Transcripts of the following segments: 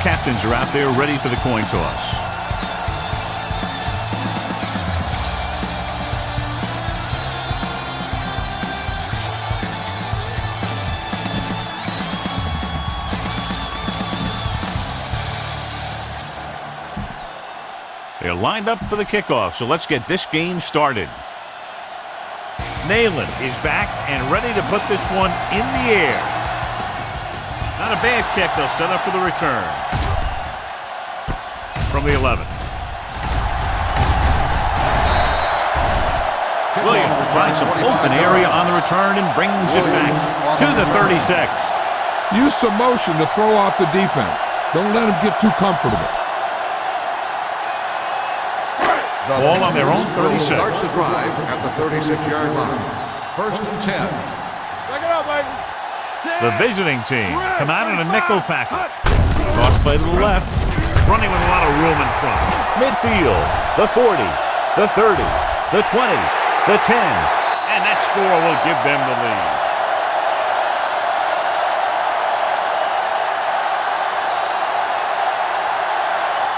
captains are out there ready for the coin toss. They're lined up for the kickoff, so let's get this game started. Dillon is back and ready to put this one in the air. Not a bad kick. They'll set up for the return. From the 11. Williams finds some open area on the return and brings it back to the 36. Use some motion to throw off the defense. Don't let them get too comfortable. Ball on their own 36. Starts the drive at the 36-yard line. First and 10. Back it up, baby. The visiting team come out in a nickel package. Cross play to the left. Running with a lot of room in front. Midfield. The 40. The 30. The 20. The 10. And that score will give them the lead.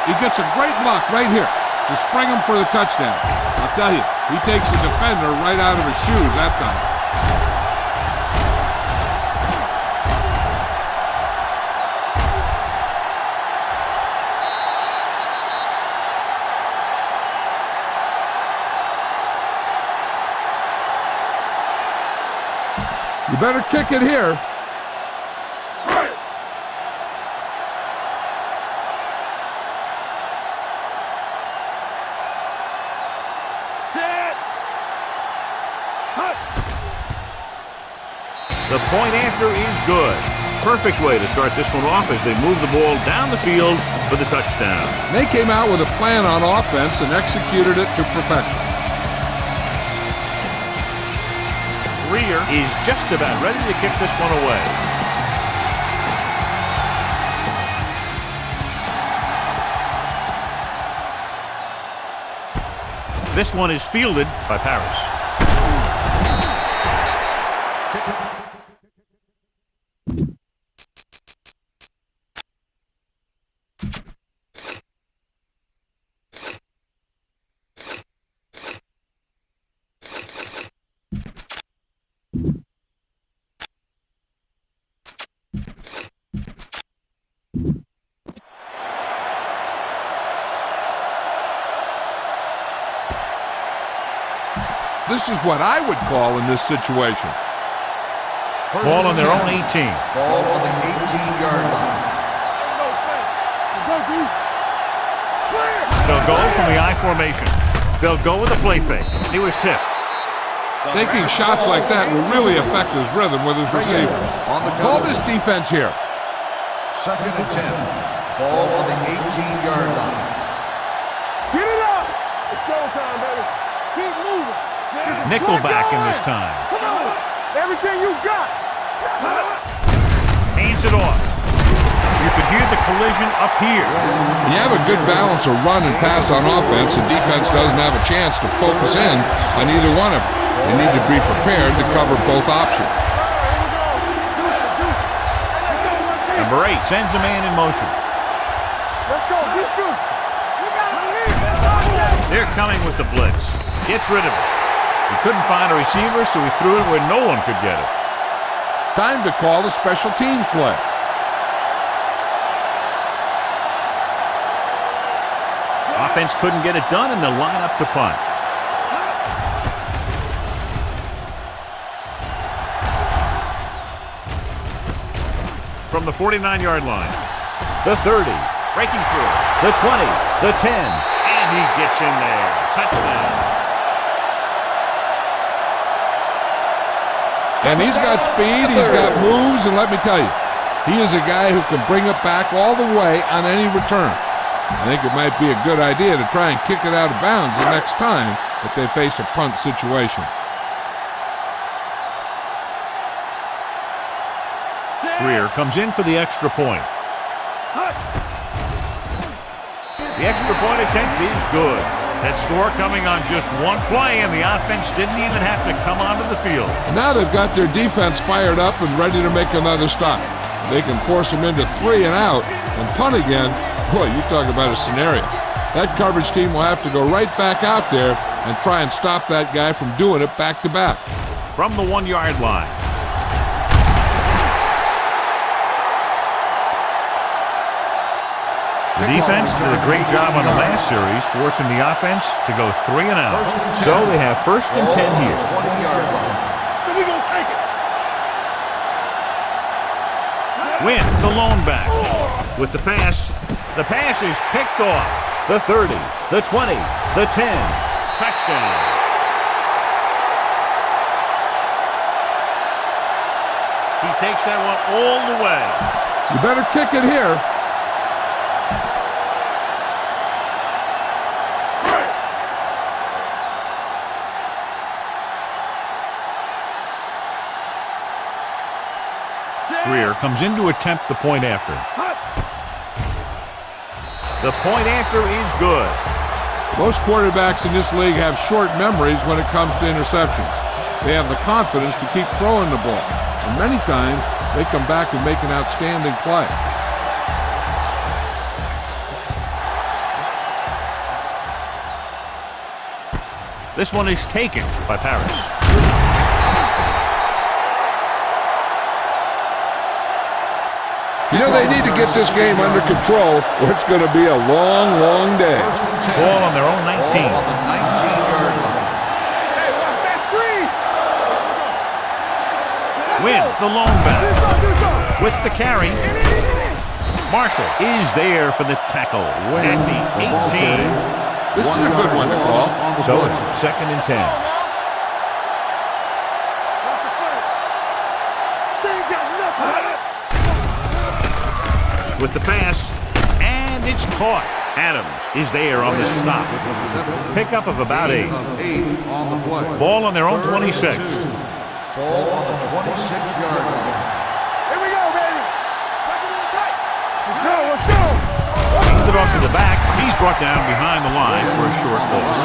He gets a great block right here to spring him for the touchdown. I'll tell you, he takes the defender right out of his shoes that time. You better kick it here. The point after is good. Perfect way to start this one off as they move the ball down the field for the touchdown. They came out with a plan on offense and executed it to perfection. Greer is just about ready to kick this one away. This one is fielded by Paris. This is what I would call in this situation. Ball on their own 18. Ball on the 18-yard line. They'll go from the I formation. They'll go with a play fake. He was tipped. Taking shots like that will really affect his rhythm with his receivers. Call this defense here. Second and 10. Ball on the 18-yard line. Get it up. It's showtime, baby. Keep moving. Nickelback in this time. Come on. Everything you got. Hands it off. You could hear the collision up here. When you have a good balance of run and pass on offense, the defense doesn't have a chance to focus in on either one of them. They need to be prepared to cover both options. Number 8 sends a man in motion. Let's go. They're coming with the blitz. Gets rid of it. He couldn't find a receiver, so he threw it where no one could get it. Time to call the special teams play. Offense couldn't get it done, and they'll line up to punt. From the 49-yard line. The 30. Breaking through. The 20. The 10. And he gets in there. Touchdown. And he's got speed, he's got moves, and let me tell you, he is a guy who can bring it back all the way on any return. I think it might be a good idea to try and kick it out of bounds the next time that they face a punt situation. Greer comes in for the extra point. The extra point attempt is good. That score coming on just one play, and the offense didn't even have to come onto the field. Now they've got their defense fired up and ready to make another stop. they can force him into 3 and out and punt again. Boy, you talk about a scenario. That coverage team will have to go right back out there and try and stop that guy from doing it back to back. From the 1-yard line. The defense did a great job on the last series, forcing the offense to go 3 and out. So they have 1st and 10 here. 20-yard line. So we gonna take it. Win, the lone back. With the pass is picked off. The 30, the 20, the 10. Touchdown. He takes that one all the way. You better kick it here. Greer comes in to attempt the point after. The point after is good. Most quarterbacks in this league have short memories when it comes to interceptions. They have the confidence to keep throwing the ball. And many times, they come back and make an outstanding play. This one is taken by Paris. You know, they need to get this game under control or it's going to be a long, long day. Ball on their own 19. Ball on the 19-yard line. Hey, watch that screen. Win, the lone back. Do something. With the carry, Marshall is there for the tackle at the 18. This is a good one to call. So it's 2nd and 10. They ain't got nothing. With the pass, and it's caught. Adams is there on the stop. Pickup of about 8. Of 8 on the play. Ball on their own 26. Ball on the 26-yard line. Here we go, baby. Back into the tight. Let's go. Hands it off to the back. He's brought down behind the line for a short loss.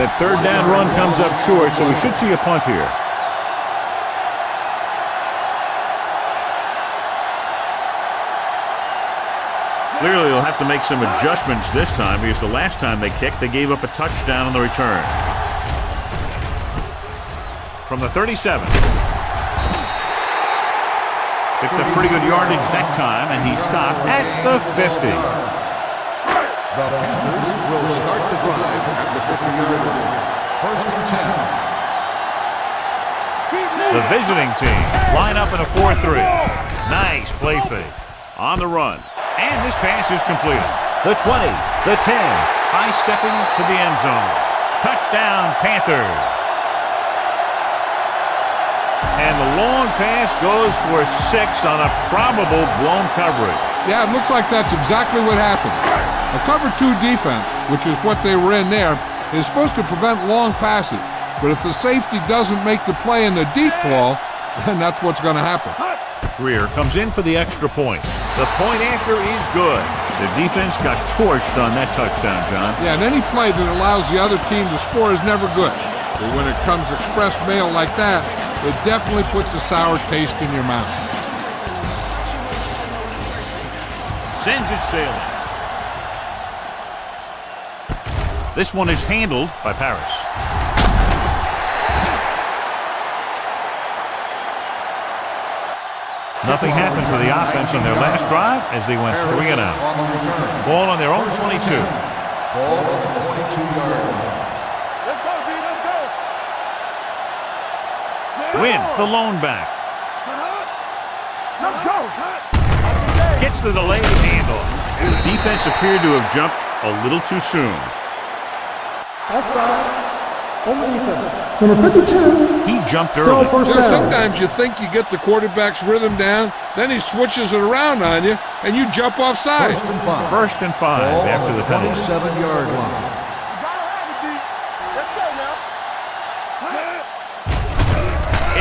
That 3rd down run comes up short, so we should see a punt here. Clearly, they'll have to make some adjustments this time because the last time they kicked, they gave up a touchdown on the return. From the 37. Picked up pretty good yardage that time, and he stopped at the 50. The Panthers will start the drive at the 50-yard line. 1st and 10. The visiting team line up in a 4-3. Nice play fake. On the run. And this pass is completed. The 20, the 10, high stepping to the end zone. Touchdown, Panthers. And the long pass goes for 6 on a probable blown coverage. Yeah, it looks like that's exactly what happened. A cover 2 defense, which is what they were in there, is supposed to prevent long passes. But if the safety doesn't make the play in the deep ball, then that's what's going to happen. Greer comes in for the extra point. The point after is good. The defense got torched on that touchdown, John. Yeah, and any play that allows the other team to score is never good. But when it comes express mail like that, it definitely puts a sour taste in your mouth. Sends it sailing. This one is handled by Paris. Nothing happened for the offense on their last drive as they went 3 and out. On the return. Ball on their own 22. Ball on the 22-yard line. Let's go, B. Let's go. Win, the lone back. Let's go. Gets the delayed handoff. The defense appeared to have jumped a little too soon. Offside. On the defense. Number 52. He jumped Still early. first You know, down. sometimes you think you get the quarterback's rhythm down, then he switches it around on you, and you jump offside. 1st and 5. 1st and 5 Ball after on the penalty. 27-yard line. Gotta have it, B. Let's go now.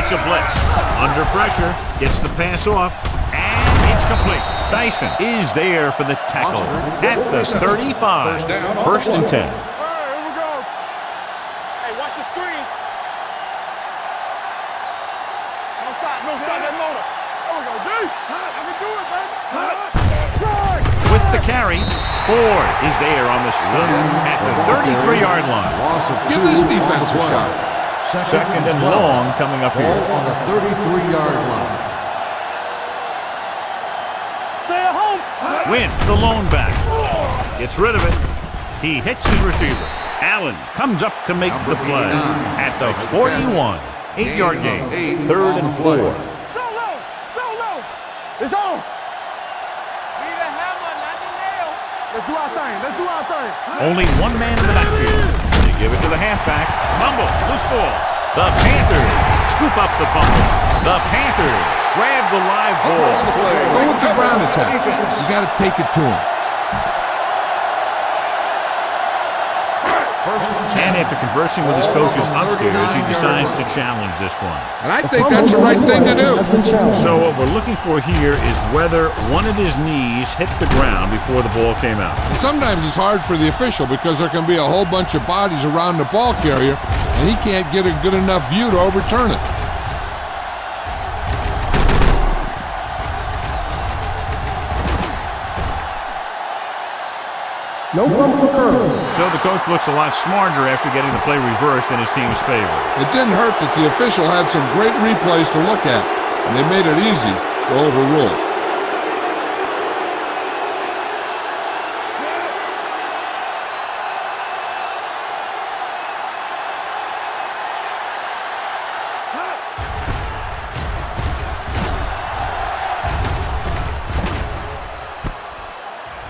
It's a blitz. Under pressure. Gets the pass off. And it's complete. Dyson is there for the tackle at the 35. 1st and 10. All right, here we go. Hey, watch the screen. No stop that motor. There we go, D. I can do it, the carry. Ford is there on the stop at the 33-yard line. Loss of Give 2 this on the defense a play. shot. Second and long coming up Ball here. on the 33-yard line. Stay at home. Win, the lone back. Gets rid of it. He hits his receiver. Allen comes up to make the play at the 41. 8-yard gain. 3rd and 4. So low. So low. It's on. Need a hammer, not the nail. Let's do our thing. Let's do our thing. Only one man in the backfield. They give it to the halfback. Fumble, loose ball. The Panthers scoop up the fumble. The Panthers grab the live ball. Go with the ground attack. You got to take it to him. And after conversing with his coaches upstairs, he decides to challenge this one. And I think that's the right thing to do. That's been challenged. So what we're looking for here is whether one of his knees hit the ground before the ball came out. And sometimes it's hard for the official because there can be a whole bunch of bodies around the ball carrier, and he can't get a good enough view to overturn it. No fumble occurred. So the coach looks a lot smarter after getting the play reversed in his team's favor. It didn't hurt that the official had some great replays to look at, and they made it easy to overrule.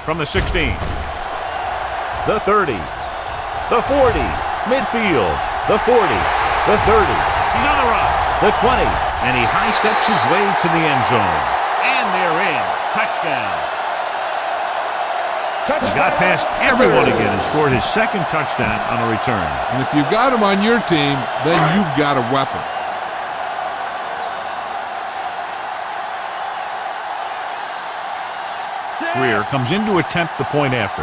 From the 16. The 30, the 40, midfield, the 40, the 30. He's on the run, the 20, and he high steps his way to the end zone. And they're in. Touchdown. He got past everyone again and scored his second touchdown on a return. And if you got him on your team, then you've got a weapon. Greer comes in to attempt the point after.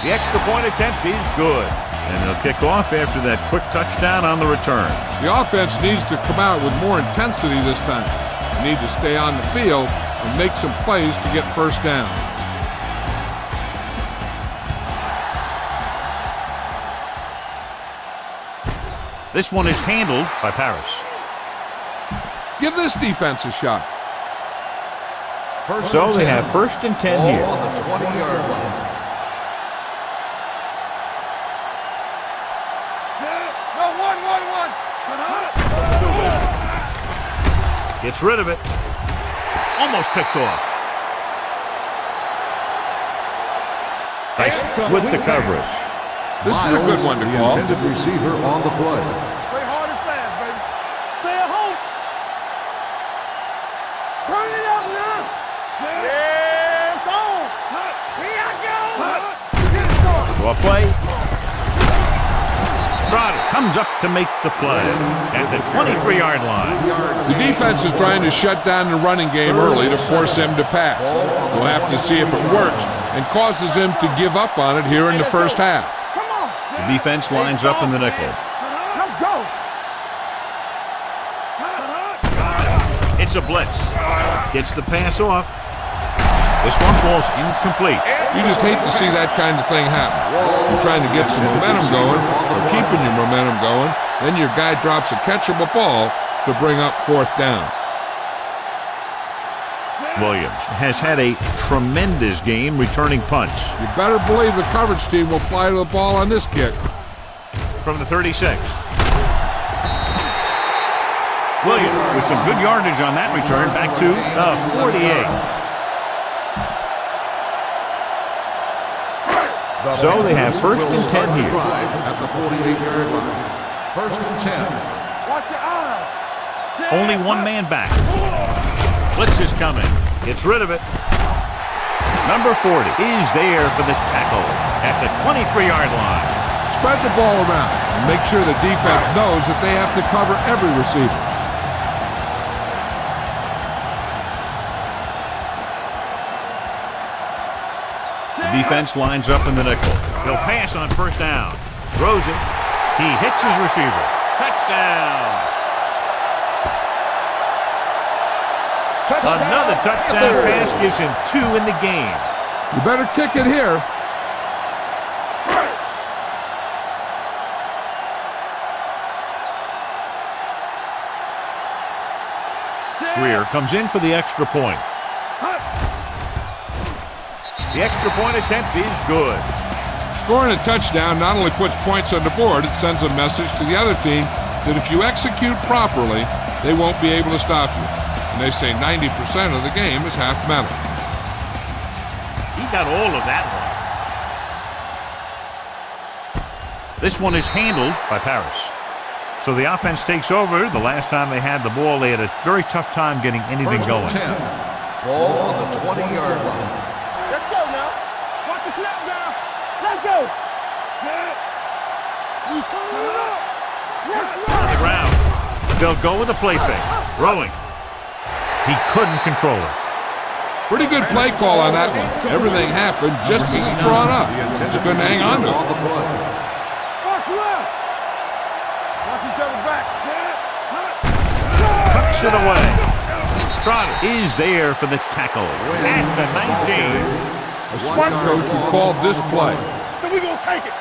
The extra point attempt is good. And they'll kick off after that quick touchdown on the return. The offense needs to come out with more intensity this time. They need to stay on the field and make some plays to get first down. This one is handled by Paris. Give this defense a shot. First So and they 10. have 1st and 10 Ball here. on the 20-yard line. Gets rid of it. Almost picked off. Nice with the coverage. This is a good one to the call. intended receiver on the play. Play hard and fast, baby. Stay at home. Turn it up now. Yeah, it's on. Here I go. Get it started. Well play. Trotter comes up to make the play at the 23-yard line. The defense is trying to shut down the running game early to force him to pass. We'll have to see if it works and causes him to give up on it here in the first half. Come on. The defense lines up in the nickel. Let's go. It's a blitz. Gets the pass off. This one falls incomplete. You just hate to see that kind of thing happen. You're trying to get some momentum going, or keeping your momentum going, then your guy drops a catchable ball to bring up fourth down. Williams has had a tremendous game returning punts. You better believe the coverage team will fly to the ball on this kick. From the 36. Williams with some good yardage on that return back to the 48. So they have 1st and 10 here. At the 48-yard line. 1st and 10. Watch your eyes. Only one man back. Blitz is coming. Gets rid of it. Number 40 is there for the tackle at the 23-yard line. Spread the ball around and make sure the defense knows that they have to cover every receiver. The defense lines up in the nickel. He'll pass on 1st down. Throws it. He hits his receiver. Touchdown. Another touchdown pass gives him 2 in the game. You better kick it here. Greer comes in for the extra point. The extra point attempt is good. Scoring a touchdown not only puts points on the board, it sends a message to the other team that if you execute properly, they won't be able to stop you. And they say 90% of the game is half mental. He got all of that one. This one is handled by Paris. So the offense takes over. The last time they had the ball, they had a very tough time getting anything going. 10. Ball on the 20-yard line. Let's go now. Watch the snap now. Let's go. Set. We turn it up. Let's On the ground. They'll go with a play fake. Throwing. He couldn't control it. Pretty good play call on that one. Everything happened just as it's brought up. Just couldn't hang on to it. Watch left. Watch each other back. Set. Tucks it away. Trotter is there for the tackle at the 19. A smart coach who called this play. So we gonna take it.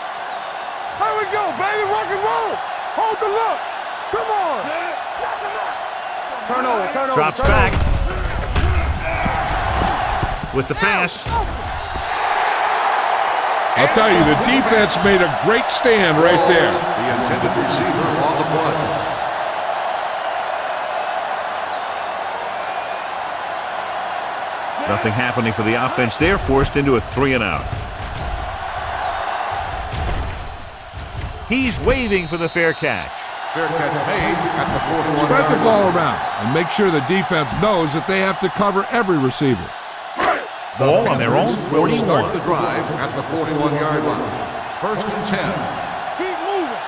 Here we go, baby. Rock and roll. Hold the look. Come on. Turn over. Drops back. With the pass. I'll tell you, the defense made a great stand right there. The intended receiver on the play. Nothing happening for the offense there, forced into a 3-and-out. He's waving for the fair catch. Fair catch made at the 41-yard Spread the line. ball around and make sure the defense knows that they have to cover every receiver. Ball on their own Will start 41. the drive at the 41-yard line. 1st and 10. Keep moving.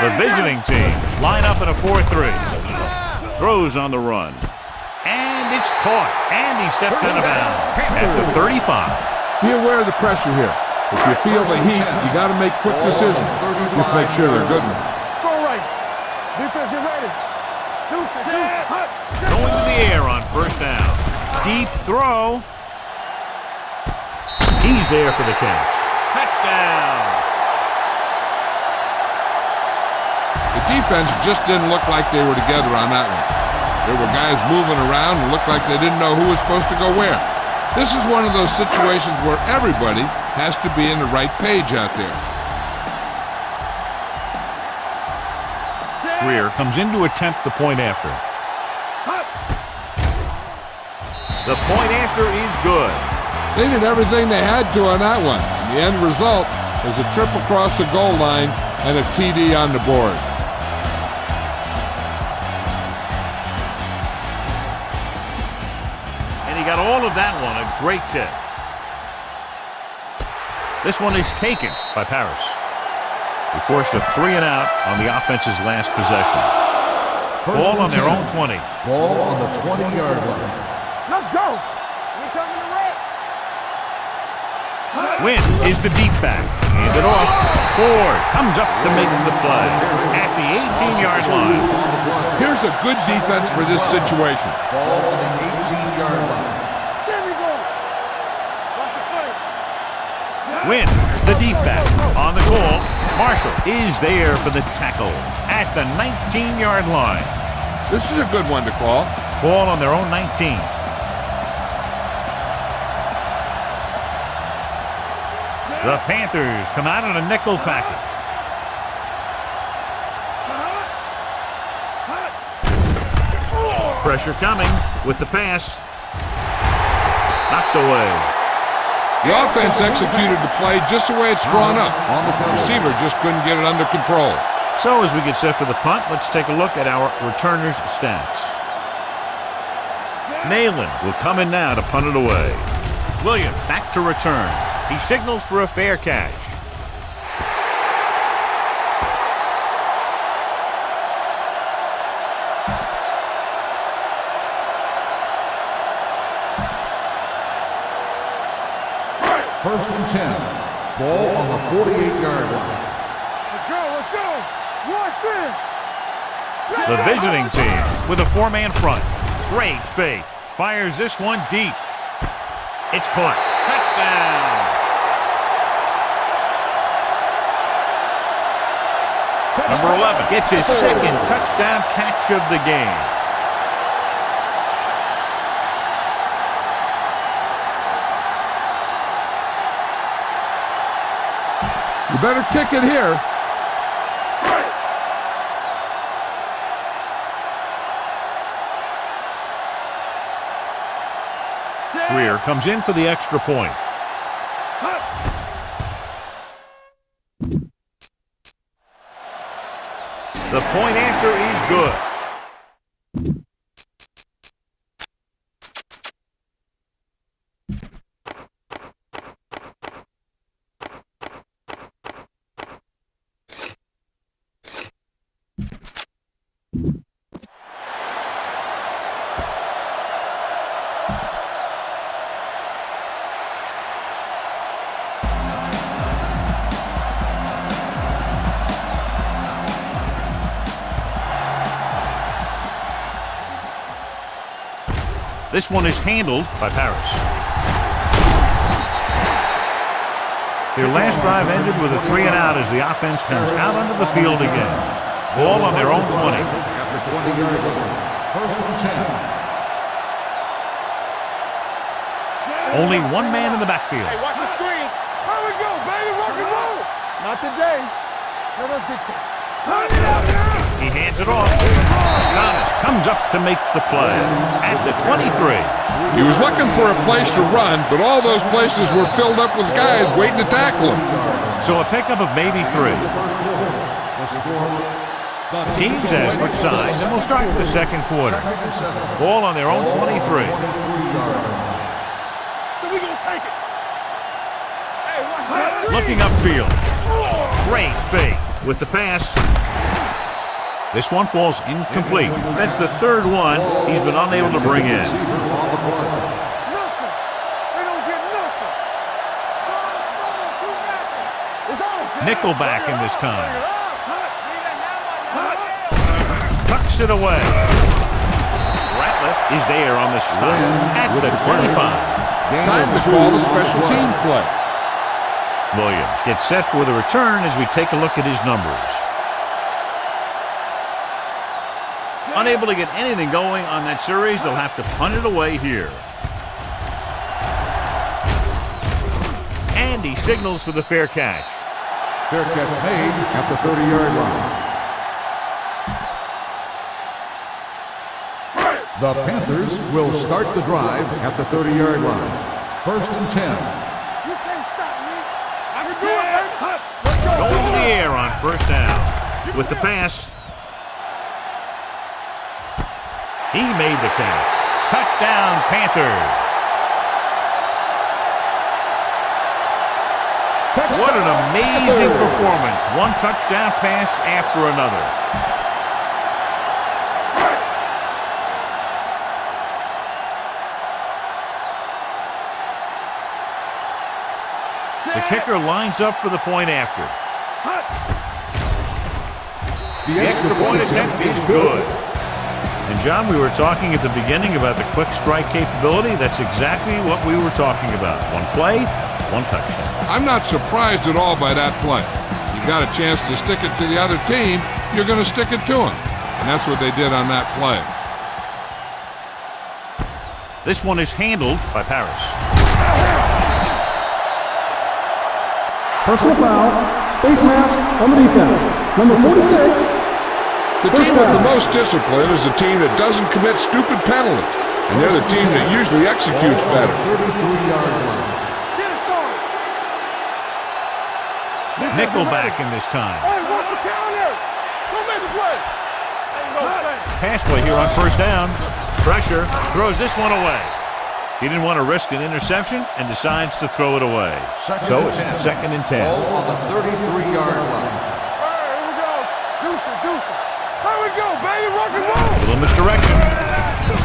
The visiting team line up in a 4-3. Throws on the run. And it's caught. And he steps out of bounds at the 35. Be aware of the pressure here. If you feel the heat, you got to make quick decisions. Just make sure they're good ones. Throw right. Defense, get ready. Deuce it. Going to the air on 1st down. Deep throw. He's there for the catch. Touchdown. The defense just didn't look like they were together on that one. There were guys moving around and looked like they didn't know who was supposed to go where. This is one of those situations where everybody has to be in the right page out there. Greer comes in to attempt the point after. The point after is good. They did everything they had to on that one. The end result is a trip across the goal line and a TD on the board. And he got all of that one. A great kick. This one is taken by Paris. He forced a 3-and-out on the offense's last possession. Ball on their own 20. Ball on the 20-yard line. Let's go. We coming to red. Win is the deep back. Hand it off. Ford comes up to make the play at the 18-yard line. Here's a good defense for this situation. Ball on the 18-yard line. There we go. Watch the play. Win, the deep back. On the call, Marshall is there for the tackle at the 19-yard line. This is a good one to call. Ball on their own 19. The Panthers come out in a nickel package. Pressure coming with the pass. Knocked away. The offense executed the play just the way it's drawn up. The receiver just couldn't get it under control. So as we get set for the punt, let's take a look at our returners' stats. Nayland will come in now to punt it away. Williams back to return. He signals for a fair catch. First and 10. Ball on the 48-yard line. Let's go. Watch it. The visiting team with a 4-man front. Great fake. Fires this one deep. It's caught. Touchdown. Number 11 gets his second touchdown catch of the game. You better kick it here. Greer comes in for the extra point. The point after is good. This one is handled by Paris. Their last drive ended with a 3-and-out as the offense comes out onto the field again. Ball on their own 20. At the 20-yard line. First and 10. Only one man in the backfield. Hey, watch the screen. Here we go, baby. Rock and roll. Not today. Let us get He hands it off. Thomas comes up to make the play at the 23. He was looking for a place to run, but all those places were filled up with guys waiting to tackle him. So a pickup of maybe 3. The teams has switched sides, and we'll start the second quarter. Ball on their own 23. So we gonna take it. Hey, watch that. Looking upfield. Great fake with the pass. This one falls incomplete. That's the third one he's been unable to bring in. Nothing. They don't get nothing. It's on. Nickelback in this time. Tucks it away. Ratliff is there on the stop at the 25. Time to call the special teams play. Williams gets set for the return as we take a look at his numbers. Unable to get anything going on that series, they'll have to punt it away here. And he signals for the fair catch. Fair catch made at the 30-yard line. The Panthers will start the drive at the 30-yard line. First and 10. You can't stop me. I can do it, baby. Going to the air on first down. With the pass. He made the catch. Touchdown, Panthers. Touchdown. What an amazing performance. One touchdown pass after another. The kicker lines up for the point after. The extra point attempt is good. And John, we were talking at the beginning about the quick strike capability. That's exactly what we were talking about. One play, one touchdown. I'm not surprised at all by that play. You got a chance to stick it to the other team, you're going to stick it to them. And that's what they did on that play. This one is handled by Paris. Personal foul. Face mask on the defense. Number 46. The team with the most discipline is a team that doesn't commit stupid penalties. And they're the team that usually executes better. 33-yard line. Nickelback in this time. Hey, walk the counter. Don't make the play. Ain't no thing. Pass play here on first down. Pressure. Throws this one away. He didn't want to risk an interception and decides to throw it away. So it's second and 10. Ball on the 33-yard line. Hey, here we go. Deuce it. Here we go, baby. Rock and roll. A little misdirection.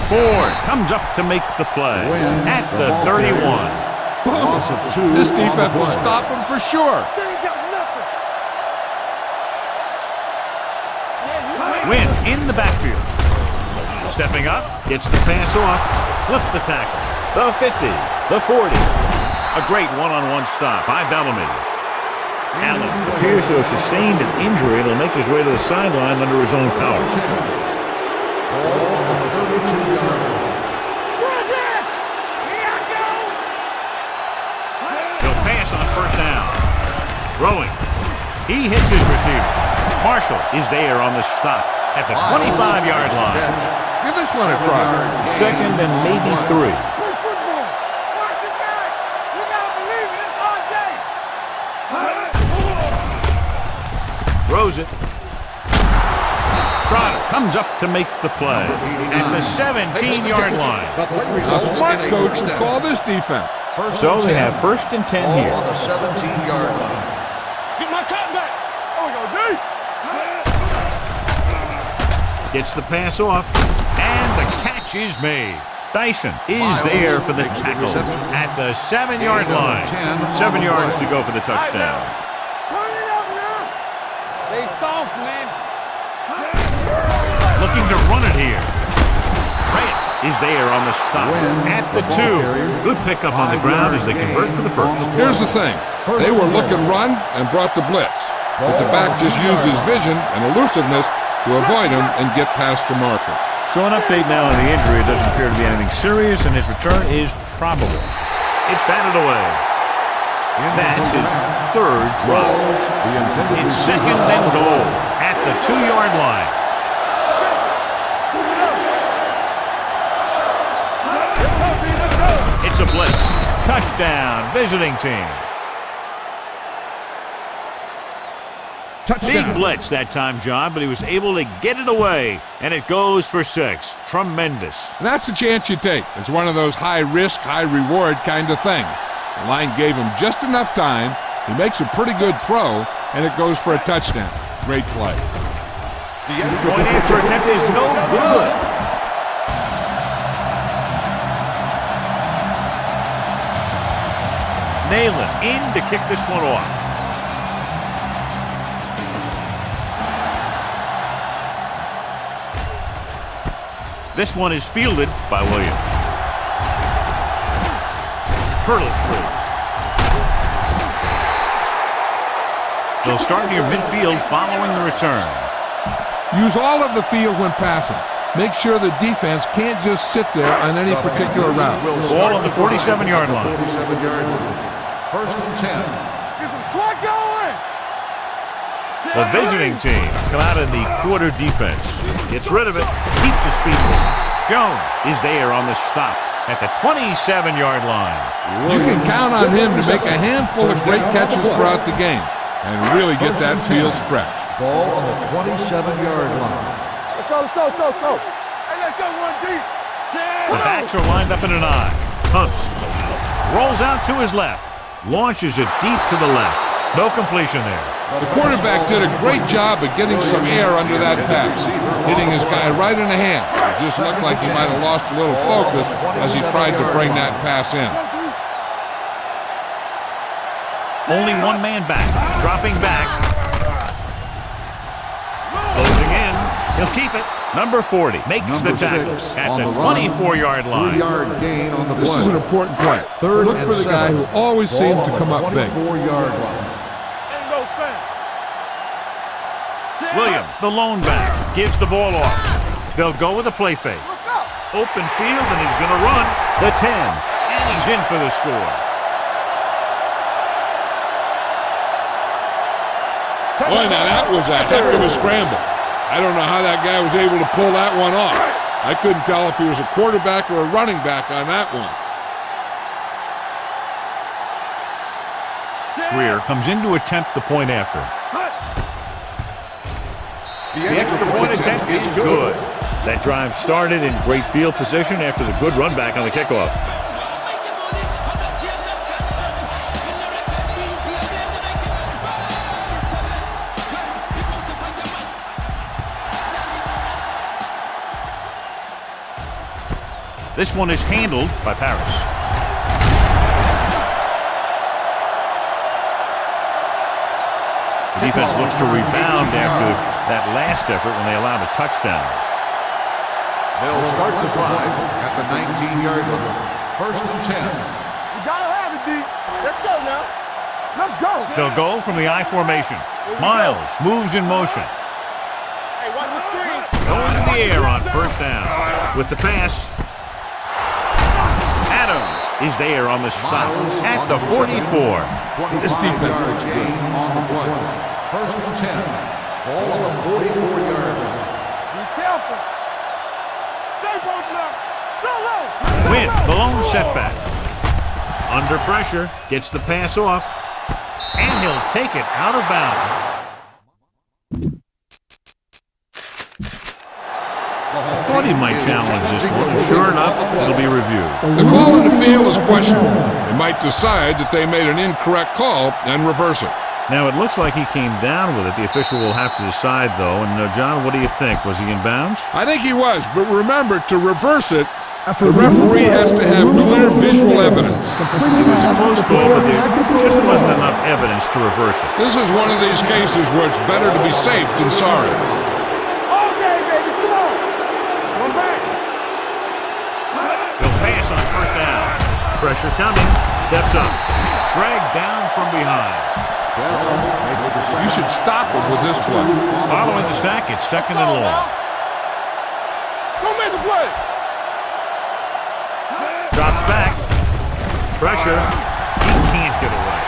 Ford comes up to make the play at the 31. Loss of 2. This defense will stop them for sure. They ain't got nothing. Win in the backfield. Stepping up, gets the pass off. Slips the tackle. The 50, the 40. A great one-on-one stop by Bellamy. Allen appears to have sustained an injury and will make his way to the sideline under his own power. He'll pass on first down. Throwing. He hits his receiver. Marshall is there on the stop at the 25-yard line. Give this one a try. Second and maybe 3. Throws it. Trotter comes up to make the play at the 17-yard line. A smart coach to call this defense. So they have first and 10 here. On the 17-yard line. Get my cut back. Oh, we go deep. Gets the pass off, and the catch is made. Dyson is there for the tackle at the 7-yard line. 7 yards to go for the touchdown. Turn it up now. They soft, man. Looking to run it here. Reyes is there on the stop at the 2. Good pickup on the ground as they convert for the first. Here's the thing. They were looking run and brought the blitz. But the back just used his vision and elusiveness to avoid him and get past the marker. So an update now on the injury. It doesn't appear to be anything serious, and his return is probable. It's batted away. That's his 3rd drop. It's second and goal at the 2-yard line. It's a blitz. Touchdown, visiting team. Touchdown. Big blitz that time, John, but he was able to get it away, and it goes for 6. Tremendous. And that's the chance you take. It's one of those high-risk, high-reward kind of thing. The line gave him just enough time. He makes a pretty good throw, and it goes for a touchdown. Great play. The point after attempt is no good. Nayland in to kick this one off. This one is fielded by Williams. Hurdles through. They'll start near midfield following the return. Use all of the field when passing. Make sure the defense can't just sit there on any particular route. Ball on the 47-yard line. 47-yard line. First and 10. Get some swag going. The visiting team come out in the quarter defense. Gets rid of it, keeps his feet moving. Jones is there on the stop at the 27-yard line. You can count on him to make a handful of great catches throughout the game and really get that field stretch. Ball on the 27-yard line. Let's go, let's go, let's go, let's go. Hey, let's go one deep. The backs are lined up in an I. Pumps. Rolls out to his left. Launches it deep to the left. No completion there. The quarterback did a great job of getting some air under that pass, hitting his guy right in the hand. It just looked like he might have lost a little focus as he tried to bring that pass in. Only one man back. Dropping back. Closing in. He'll keep it. Number 40 makes the tackle at the 24-yard line. 3-yard gain on the play. This is an important play. Third Look and for the guy who 7. always seems to come up big. 24-yard line. Williams, the lone back, gives the ball off. They'll go with a play fake. Open field, and he's going to run the 10. And he's in for the score. Boy, now that was a heck of a scramble. I don't know how that guy was able to pull that one off. I couldn't tell if he was a quarterback or a running back on that one. Greer comes in to attempt the point after. The extra point attempt is good. That drive started in great field position after the good run back on the kickoff. This one is handled by Paris. The defense looks to rebound after that last effort when they allowed a touchdown. They'll start the drive at the 19-yard line. First and 10. You gotta have it, D. Let's go now. Let's go. They'll go from the I formation. Miles moves in motion. Hey, watch the screen. Going to the air on first down. With the pass. Adams is there on the stop at the 44. This defense looks good. Gain on the play. First and 10. Ball on the 44-yard line. Be careful. Stay posted up. Solo. Win the lone setback. Under pressure, gets the pass off, and he'll take it out of bounds. I thought he might challenge this one, and sure enough, it'll be reviewed. The call in the field is questionable. They might decide that they made an incorrect call and reverse it. Now, it looks like he came down with it. The official will have to decide, though. And, John, what do you think? Was he in bounds? I think he was, but remember, to reverse it, the referee has to have clear visual evidence. It was a close call, but there just wasn't enough evidence to reverse it. This is one of these cases where it's better to be safe than sorry. All day, baby. Come on. One back. He'll pass on first down. Pressure coming. Steps up. Dragged down from behind. You should stop him with this play. Following the sack, it's second and long. Don't make the play. Drops back. Pressure. He can't get away.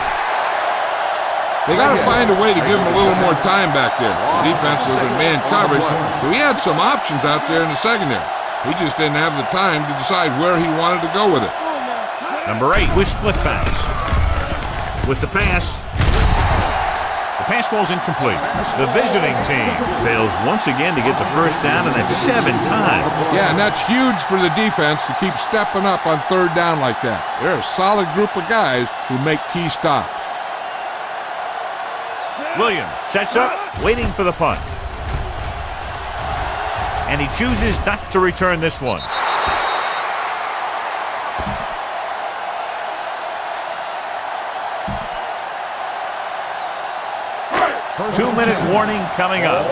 They got to find a way to give him a little more time back there. The defense was in man coverage, so he had some options out there in the secondary. He just didn't have the time to decide where he wanted to go with it. Number 8 with split pass. With the pass. The pass falls incomplete. The visiting team fails once again to get the first down, and that's 7 times. Yeah, and that's huge for the defense to keep stepping up on third down like that. They're a solid group of guys who make key stops. Williams sets up, waiting for the punt. And he chooses not to return this one. 2-minute warning coming up.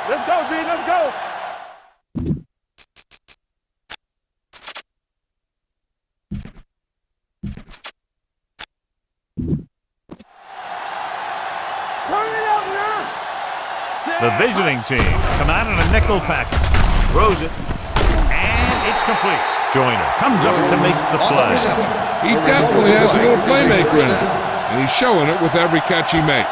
Let's go, D. Let's go. Turn it up now. The visiting team come out in a nickel package. Throws it. And it's complete. Joyner comes up to make the play. He definitely has a little playmaker in him. And he's showing it with every catch he makes.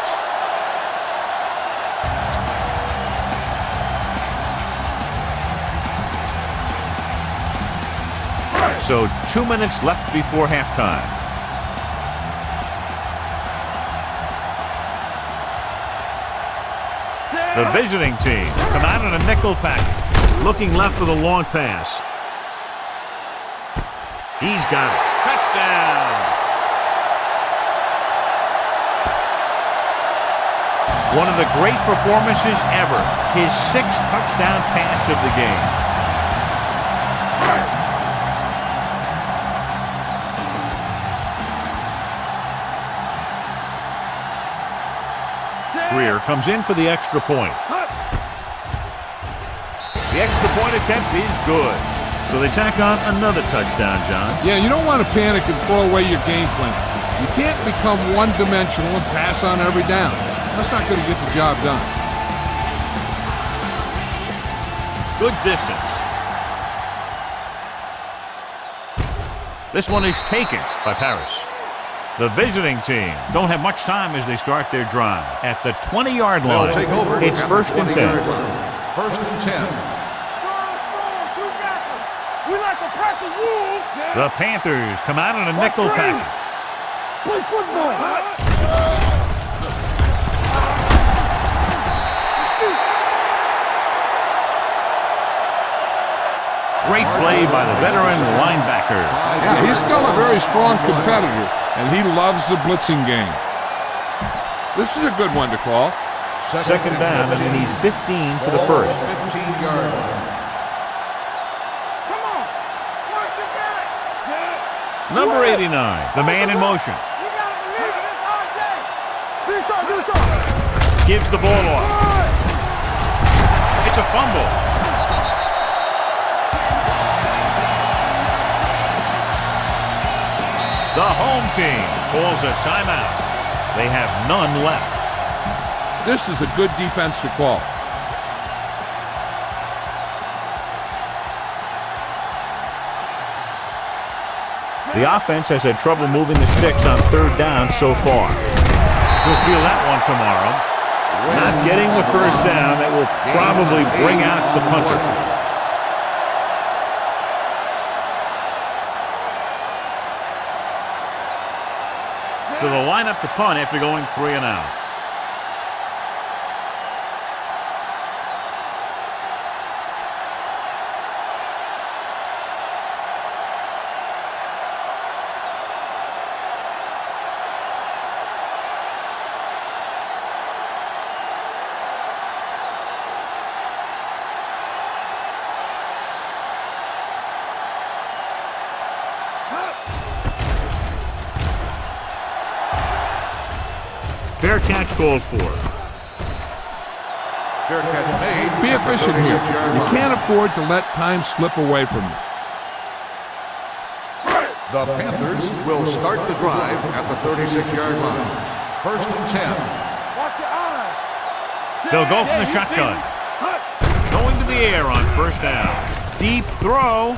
So 2 minutes left before halftime. The visiting team come out in a nickel package. Looking left for the long pass. He's got it. Touchdown. One of the great performances ever. His 6th touchdown pass of the game. Greer comes in for the extra point. The extra point attempt is good. So they tack on another touchdown, John. Yeah, you don't want to panic and throw away your game plan. You can't become one-dimensional and pass on every down. That's not going to get the job done. Good distance. This one is taken by Paris. The visiting team don't have much time as they start their drive. At the 20-yard line, They'll take over. it's first and 10. First and 10. We like to practice rules. The Panthers come out in a nickel package. Play football. Great play by the veteran linebacker. Yeah, he's still a very strong competitor, and he loves the blitzing game. This is a good one to call. Second down, and he needs 15 for the first. 15-yard line. Come on. Watch the back. Number 89, the man in motion. You gotta believe it. It's all day. Do something. Gives the ball off. It's a fumble. The home team calls a timeout. They have none left. This is a good defense to call. The offense has had trouble moving the sticks on third down so far. We'll feel that one tomorrow. Not getting the first down, that will probably bring out the punter. So they'll line up to punt after going 3 and out. Fair catch called for. Fair catch made. Be efficient here. You can't afford to let time slip away from you. The Panthers will start the drive at the 36-yard line. First and 10. Watch your eyes. They'll go from the shotgun. Going to the air on first down. Deep throw.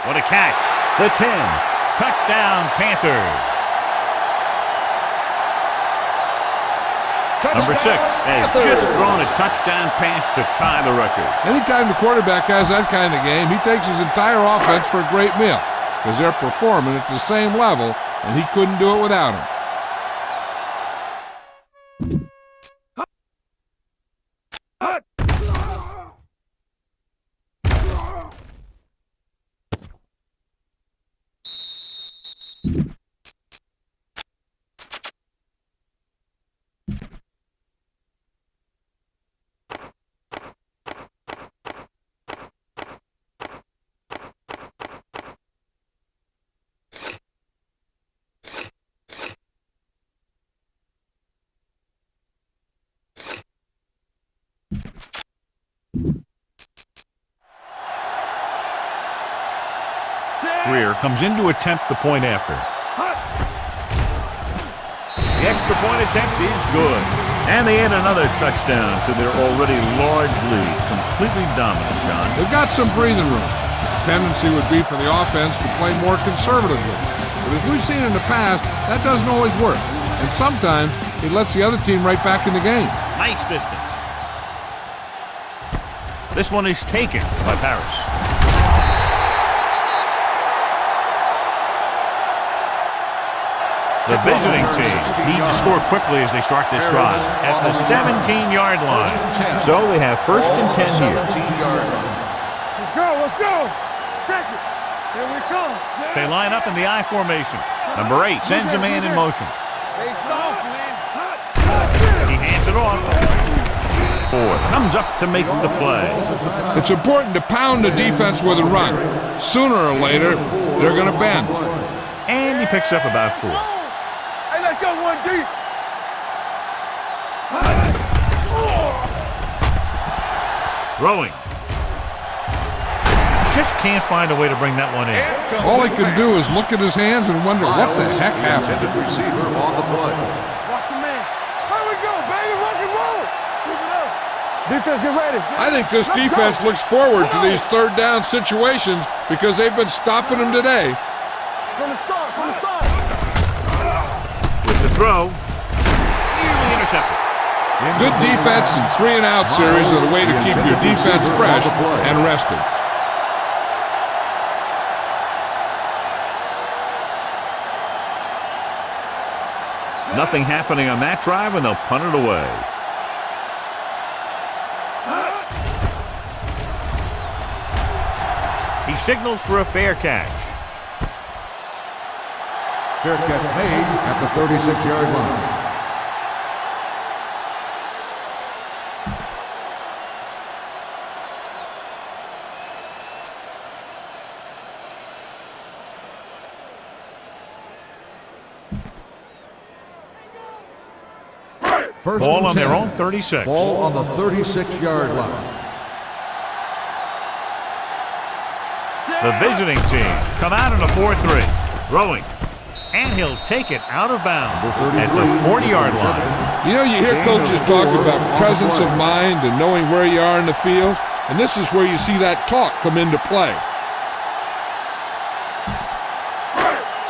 What a catch. The 10. Touchdown, Panthers. Number 6 has just thrown a touchdown pass to tie the record. Anytime the quarterback has that kind of game, he takes his entire offense for a great meal because they're performing at the same level, and he couldn't do it without him. Greer comes in to attempt the point after. The extra point attempt is good. And they add another touchdown to their already large lead. Completely dominant, John. They've got some breathing room. The tendency would be for the offense to play more conservatively. But as we've seen in the past, that doesn't always work. And sometimes it lets the other team right back in the game. Nice distance. This one is taken by Paris. The visiting team need to score quickly as they start this drive at the 17-yard line. So they have first and 10 here. Let's go, let's go. Check it. Here we come. They line up in the I formation. Number 8 sends a man in motion. He hands it off. 4 comes up to make the play. It's important to pound the defense with a run. Sooner or later, they're going to bend. And he picks up about 4. Hey, let's go one deep. Throwing. Just can't find a way to bring that one in. All he can do is look at his hands and wonder what the heck happened. Receiver on the play. Watch your man. Here we go, baby. Rock and roll. Keep it up. Defense, get ready. I think this defense looks forward to these third down situations because they've been stopping them today. From the start, from the start. With the throw, nearly intercepted. Good defense and 3-and-out series are the way to keep your defense fresh and rested. Nothing happening on that drive, and they'll punt it away. He signals for a fair catch. Fair catch made at the 36-yard line. First Ball and on 10. their own 36. Ball on the 36-yard line. The visiting team come out in a 4-3. Throwing. And he'll take it out of bounds at the 40-yard line. You know, you hear coaches talk about presence of mind and knowing where you are in the field, and this is where you see that talk come into play.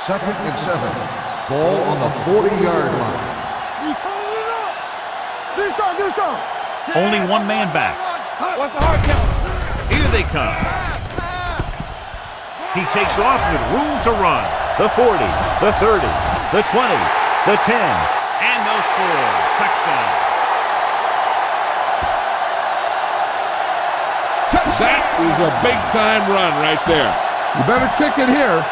2nd and 7. Ball on the 40-yard line. Do something. Only one man back. What's the hard count? Here they come. He takes off with room to run. The 40, the 30, the 20, the 10, and no score. Touchdown. That is a big-time run right there. You better kick it here.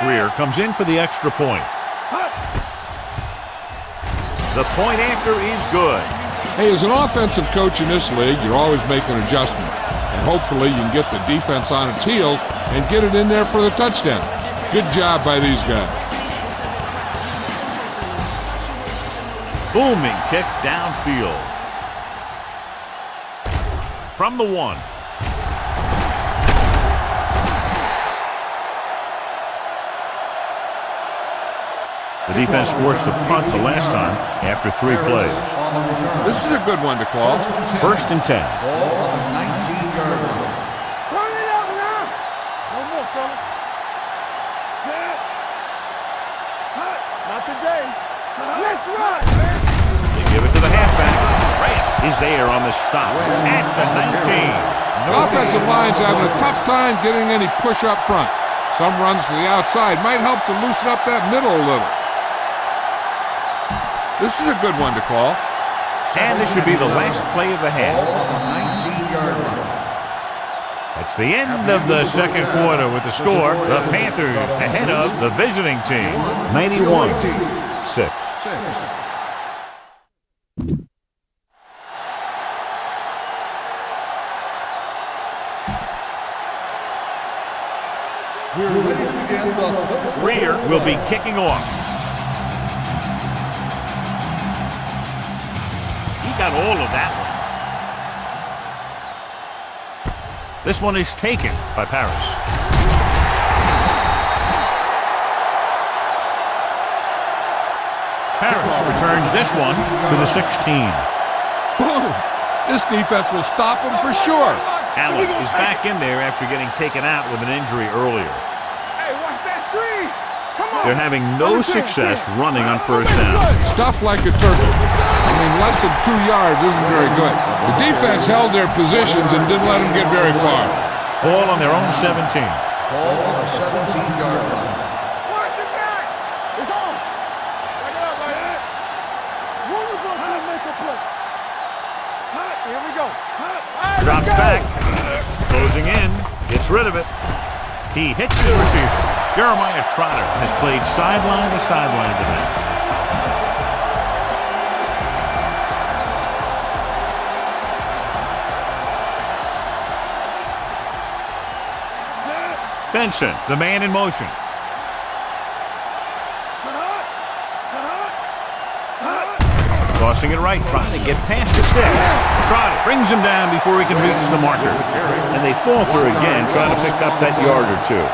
Greer comes in for the extra point. The point after is good. Hey, as an offensive coach in this league, you're always making adjustments. And hopefully you can get the defense on its heels and get it in there for the touchdown. Good job by these guys. Booming kick downfield. From the 1. The defense forced a punt the last time after 3 plays. This is a good one to call. 1st and 10. Ball on the 19-yard line. Turn it out now. No more, fella. Set. Not today. Let's run. They give it to the halfback. Reyes is there on the stop at the 19. The offensive line's having a tough time getting any push up front. Some runs to the outside might help to loosen up that middle a little. This is a good one to call. And this should be the last play of the half. Ball on the 19-yard line. That's the end of the second quarter with the score. The Panthers ahead of the visiting team, 91-6. We're ready to begin the Greer will be kicking off. He got all of that one. This one is taken by Paris. Paris returns this one to the 16. Boom! This defense will stop him for sure. Allen is back in there after getting taken out with an injury earlier. Hey, watch that screen. Come on. They're having no success running on first down. Stuff like a turkey. I mean, less than 2 yards isn't very good. The defense held their positions and didn't let them get very far. Ball on their own 17. ball on the 17-yard line. Watch the back. It's on. Back it up, man. Ruler's going to make a play. Here we go. Drops back. Closing in. Gets rid of it. He hits his receiver. Jeremiah Trotter has played sideline to sideline today. Benson, the man in motion. Tossing it right, trying to get past the sticks. Trotter brings him down before he can reach the marker. And they falter again, trying to pick up that yard or two.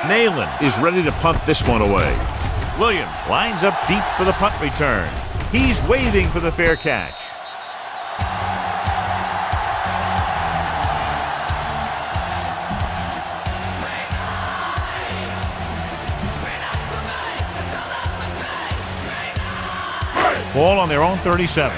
Nayland is ready to punt this one away. Williams lines up deep for the punt return. He's waving for the fair catch. Ball on their own 37.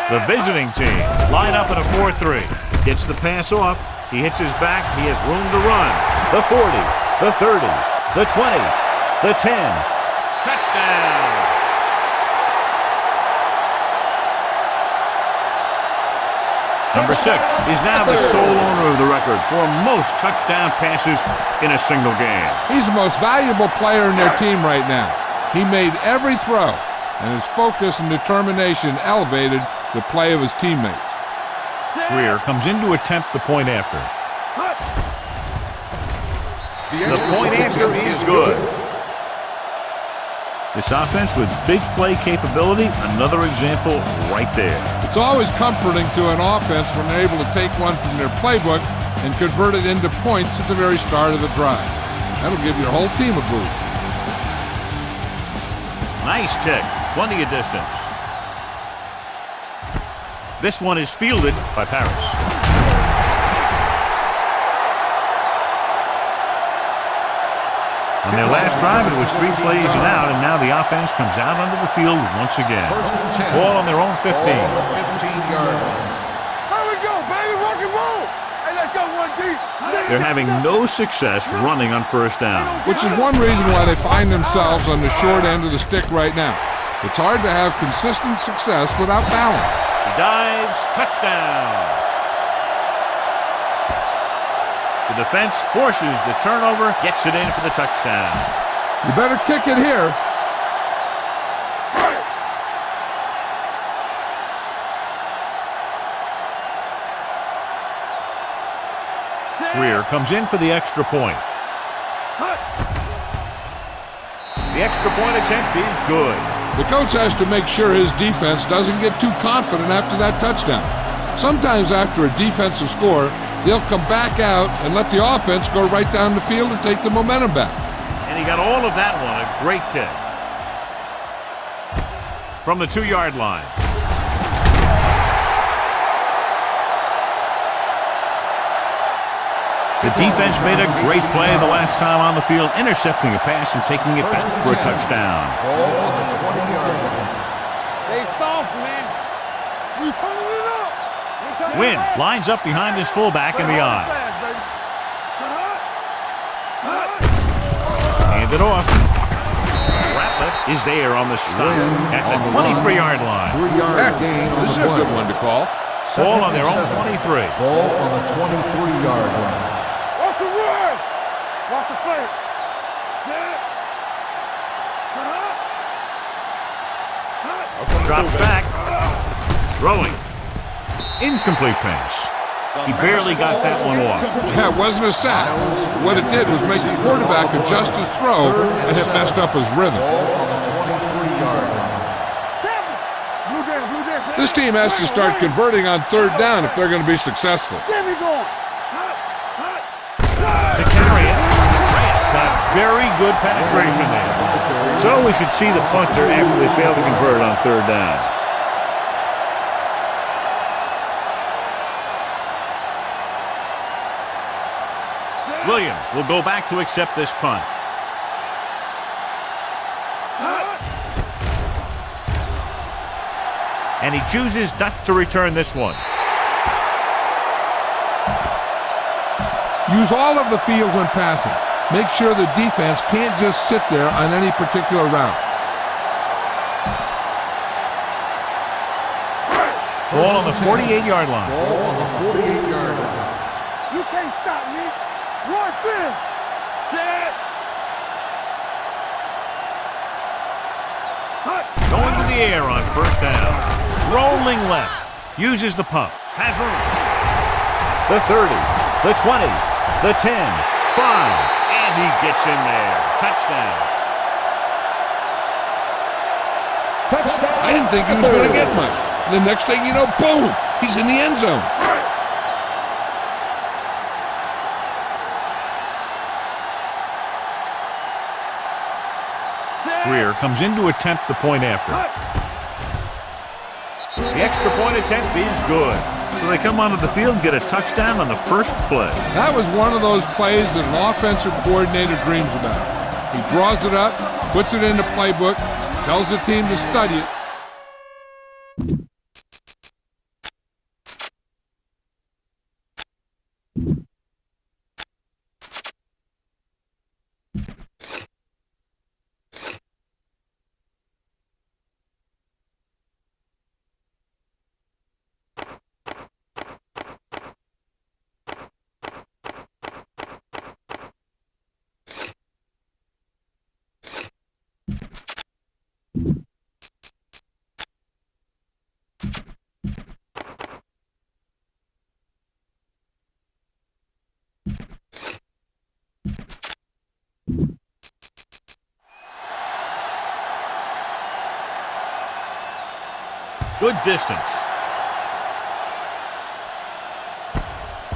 The visiting team line up in a 4-3. Gets the pass off. He hits his back. He has room to run. The 40, the 30, the 20, the 10. Touchdown! Number 6 is now the sole owner of the record for most touchdown passes in a single game. He's the most valuable player in their team right now. He made every throw, and his focus and determination elevated the play of his teammates. Greer comes in to attempt the point after. The point after is good. This offense with big play capability, another example right there. It's always comforting to an offense when they're able to take one from their playbook and convert it into points at the very start of the drive. That'll give your whole team a boost. Nice kick, plenty of distance. This one is fielded by Paris. On their last drive, it was 3 plays and out, and now the offense comes out onto the field once again. Ball on their own 15. 15-yard line. Here we go, baby, rock and roll. Hey, let's go one deep. They're having no success running on first down. Which is one reason why they find themselves on the short end of the stick right now. It's hard to have consistent success without balance. He dives, touchdown. The defense forces the turnover, gets it in for the touchdown. You better kick it here. Greer comes in for the extra point. The extra point attempt is good. The coach has to make sure his defense doesn't get too confident after that touchdown. Sometimes after a defensive score, they'll come back out and let the offense go right down the field and take the momentum back. And he got all of that one, a great kick. From the 2-yard line. The defense made a great play the last time on the field, intercepting a pass and taking it back for a touchdown. Ball on the 20-yard line. They soft, man. We turning it up. Wynn lines up behind his fullback in the eye. Hand it off. Ratliff is there on the stop at the 23-yard line. 3-yard gain on This is the a play. good one to call. Ball on their own 23. Ball on the 23-yard line. Watch the run. Watch the play. Set. Drops back. Throwing. Incomplete pass. He barely got that one off. Yeah, it wasn't a sack. What it did was make the quarterback adjust his throw, and it messed up his rhythm. Ball on the 23-yard line. Blue down. This team has to start converting on third down if they're going to be successful. Get me going. To carry it. Reyes got very good penetration there. So we should see the punter after they fail to convert on third down. Williams will go back to accept this punt. And he chooses not to return this one. Use all of the field when passing. Make sure the defense can't just sit there on any particular route. Ball on the 48-yard line. Ball on the 48-yard line. You can't stop me. Rush in. Set. Going to the air on first down. Rolling left. Uses the pump. Has room. The 30. The 20. The 10. 5. And he gets in there. Touchdown. I didn't think he was going to get much. The next thing you know, boom, He's in the end zone. Greer comes in to attempt the point after. The extra point attempt is good. So they come onto the field and get a touchdown on the first play. That was one of those plays that an offensive coordinator dreams about. He draws it up, puts it in the playbook, tells the team to study it. Good distance.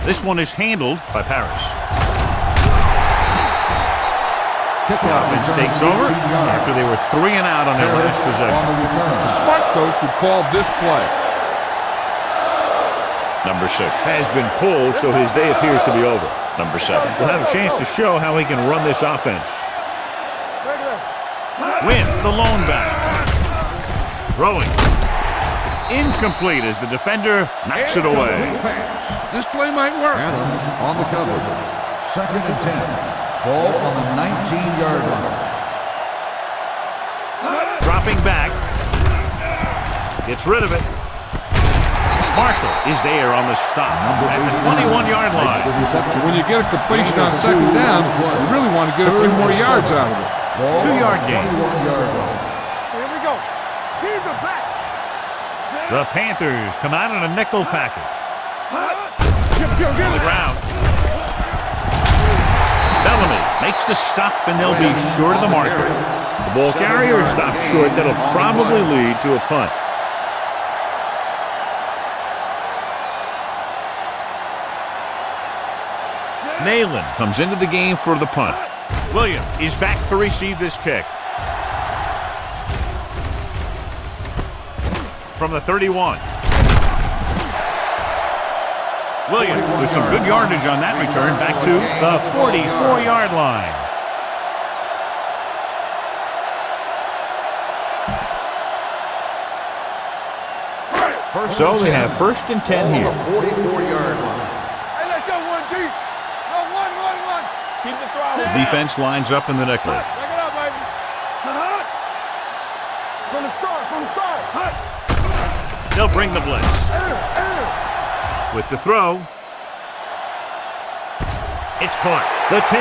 This one is handled by Paris. Offense takes over after they were 3 and out on their last possession. The smart coach would call this play. Number 6 has been pulled, so his day appears to be over. Number 7 will have a chance to show how he can run this offense. Win the lone back. Throwing. Incomplete as the defender knocks it away. This play might work. Adams on the cover. 2nd and 10. Ball on the 19-yard line. Dropping back. Gets rid of it. Marshall is there on the stop at the 21-yard line. When you get a completion on 2nd down, you really want to get a few more yards out of it. 2-yard gain. Here we go. Keep it back. The Panthers come out in a nickel package. On the ground. Bellamy makes the stop, and they'll be short of the marker. The ball carrier stops short. That'll probably lead to a punt. Nayland comes into the game for the punt. Williams is back to receive this kick. From the 31. Williams with some good yardage on that return back to the 44-yard line. So they have 1st and 10 here. 44-yard line. Hey, let's go 1 deep. No, 1. Keep the throw. The defense lines up in the nickel. Check it out, baby. From the start. They'll bring the blitz. With the throw. It's caught. The 10.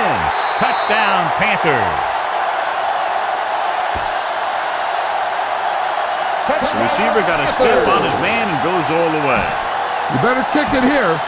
Touchdown, Panthers. The receiver got a step on his man and goes all the way. You better kick it here.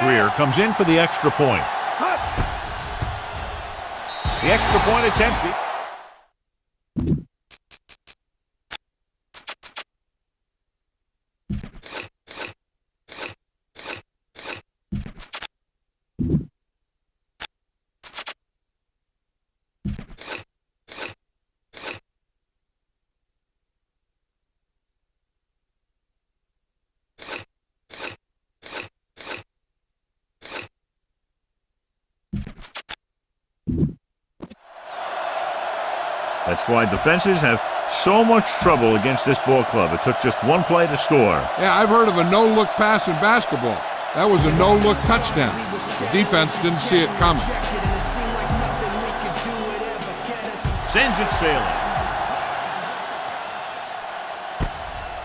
Greer comes in for the extra point. The extra point attempt. That's why defenses have so much trouble against this ball club. It took just 1 play to score. Yeah, I've heard of a no-look pass in basketball. That was a no-look touchdown. The defense didn't see it coming. Sends it sailing.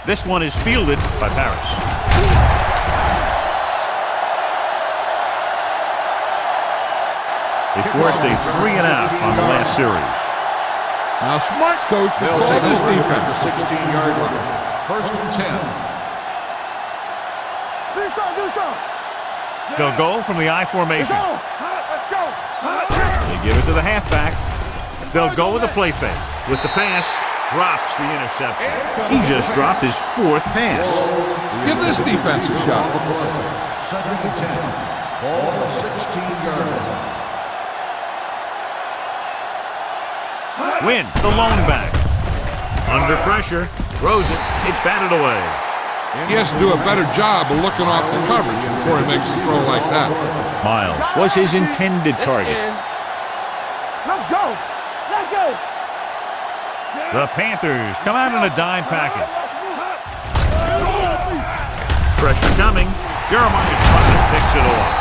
This one is fielded by Paris. They forced a 3-and-out on the last series. Now, smart coach will They'll call take this over at defense. the 16-yard line. First and 10. Do something. They'll go from the I formation. Let's go. They give it to the halfback. They'll go with the play fake. With the pass, drops the interception. He just dropped his 4th pass. Give this defense a shot. Second and 10. Ball on the 16-yard line. Win, the lone back. Under pressure, throws it. It's batted away. He has to do a better job of looking off the coverage before he makes a throw like that. Miles was his intended target. Let's go. The Panthers come out in a dime package. Pressure coming. Jeremiah Trotter picks it off.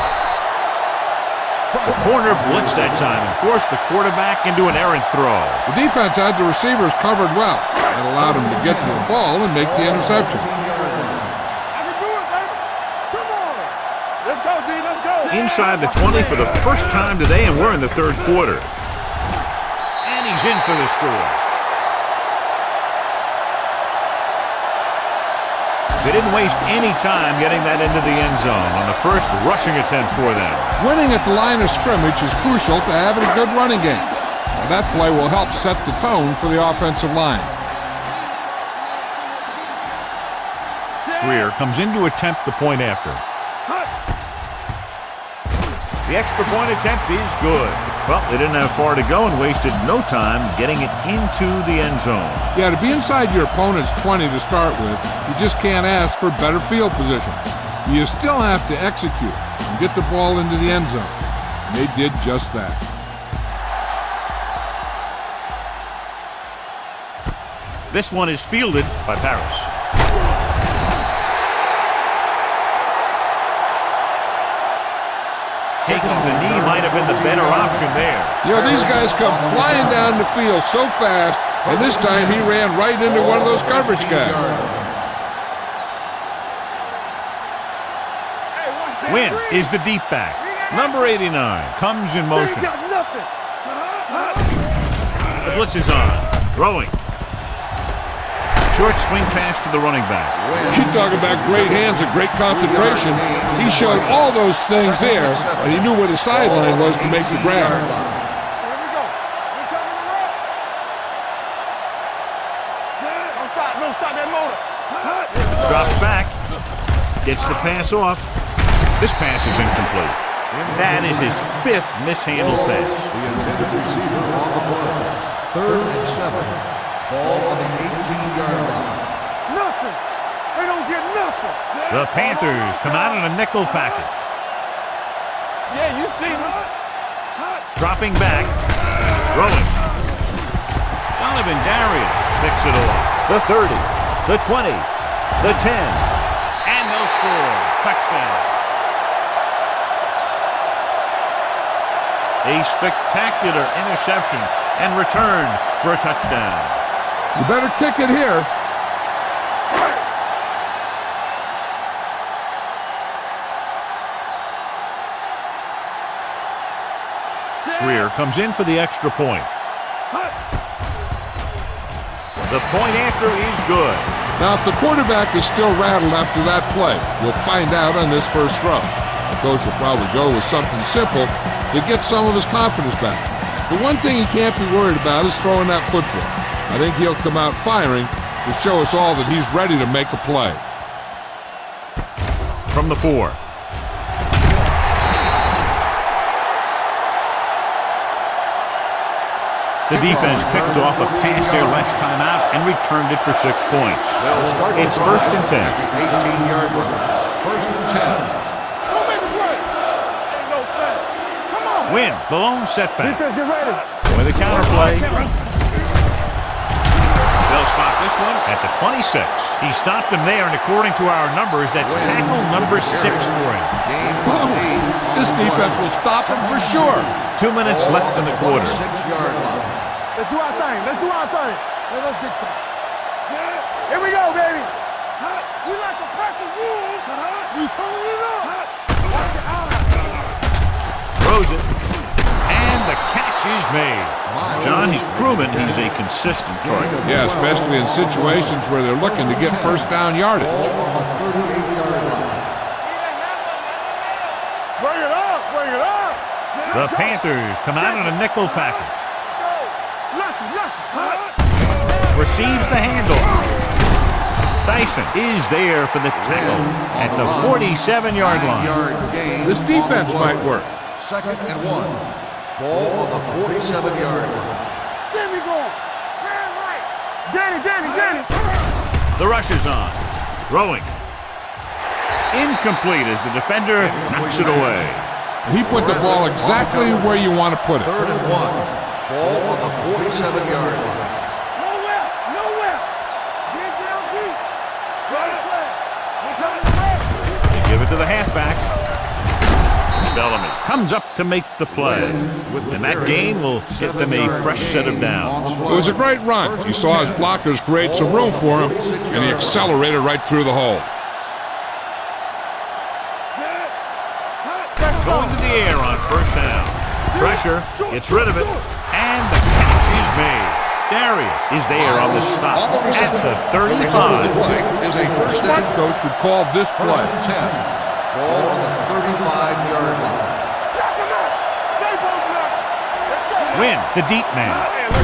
The corner blitzed that time and forced the quarterback into an errant throw. The defense had the receivers covered well. That allowed him to get to the ball and make the interception. I can do it, baby. Come on. Let's go, D. Let's go. Inside the 20 for the first time today, and we're in the 3rd quarter. And he's in for the score. They didn't waste any time getting that into the end zone on the first rushing attempt for them. Winning at the line of scrimmage is crucial to having a good running game. That play will help set the tone for the offensive line. Greer comes in to attempt the point after. The extra point attempt is good. Well, they didn't have far to go and wasted no time getting it into the end zone. Yeah, to be inside your opponent's 20 to start with, you just can't ask for better field position. You still have to execute and get the ball into the end zone. And they did just that. This one is fielded by Paris. Taking the knee might have been the better option there. You know, these guys come flying down the field so fast, and this time he ran right into one of those coverage guys. Win is the deep back. Number 89 comes in motion. Got nothing. The blitz is on. Throwing. Short swing pass to the running back. You talk about great hands and great concentration. He showed all those things there, and he knew where the sideline was to make the grab. Here we go. We're coming to run. Don't stop that motor. Drops back. Gets the pass off. This pass is incomplete. That is his 5th mishandled pass. The intended receiver on the play. 3rd and 7. Ball on the 18-yard line. Nothing. They don't get nothing. The Panthers come out in a nickel package. Yeah, you see them. Dropping back. Throwing. Donovan Darius picks it off. The 30, the 20, the 10, and they'll score. Touchdown. A spectacular interception and return for a touchdown. You better kick it here. Greer comes in for the extra point. The point after is good. Now, if the quarterback is still rattled after that play, we'll find out on this first throw. The coach will probably go with something simple to get some of his confidence back. The one thing he can't be worried about is throwing that football. I think he'll come out firing to show us all that he's ready to make a play. From the 4. The defense picked off a pass their last time out and returned it for 6 points. It's 1st and 10. 18-yard line. 1st and 10. Don't make a play. Ain't no play. Come on. Win, the lone setback. Defense, get ready. With a counterplay. They'll spot this one at the 26. He stopped him there, and according to our numbers, that's tackle number 6 for him. This defense will stop him for sure. 2 minutes left in the quarter. 6-yard line. Let's do our thing. Let's do our thing. Let's get to it. Here we go, baby. We like to pack the rules. We turning it up. Throws it. And the catch is made. John, he's proven he's a consistent target. Yeah, especially in situations where they're looking to get first down yardage. Ball on the 38-yard line. Bring it up. Bring it up. The Panthers come out in a nickel package. Receives the handoff. Dyson is there for the tackle at the 47-yard line. This defense might work. 2nd and 1. Ball on the 47-yard line. Get me going. Man, right. Danny. The rush is on. Throwing. Incomplete as the defender knocks it away. He put the ball exactly where you want to put it. 3rd and 1. Ball on the 47-yard line. Nowhere. Get down deep. They give it to the halfback. Bellamy comes up to make the play. And that gain will get them a fresh set of downs. It was a great run. You saw his blockers create some room for him, and he accelerated right through the hole. Going to the air on first down. Pressure, gets rid of it, and the catch is made. Darius is there on the stop at the 35. Is a first Smart down. coach would call this play. 1st and 10. Ball on the 35-yard line. Win, the deep man.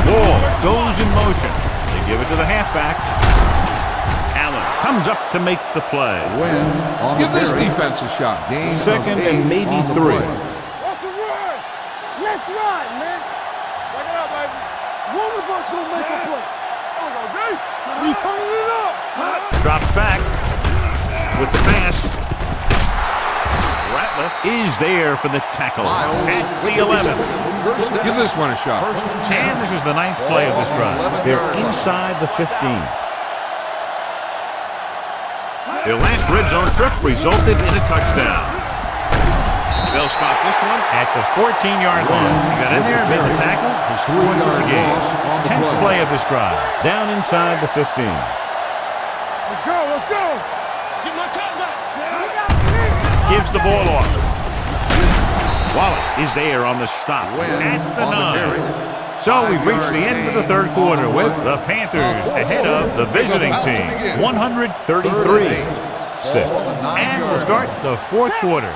Wall goes in motion. They give it to the halfback. Allen comes up to make the play. Win on Give the this carry. defense a shot. Gain of 2nd 8 and maybe on the 3. play. Let's ride, man. Check it out, baby. One of us gonna make a play. We turning it up. Drops back with the pass. Ratliff is there for the tackle Miles at with the 11. reception. First down. Give this one a shot. 1st and 10. And this is the 9th play of this drive. They're inside the 15. Their last red zone trip resulted in a touchdown. They'll spot this one at the 14-yard line. He got in there and made the tackle. His 4th of the game. 10th play of this drive. Down inside the 15. Let's go. Get my cut back. Gives the ball off. Wallace is there on the stop at the 9. So we've reached the end of the 3rd quarter with the Panthers ahead of the visiting team, 133-6. And we'll start the 4th quarter.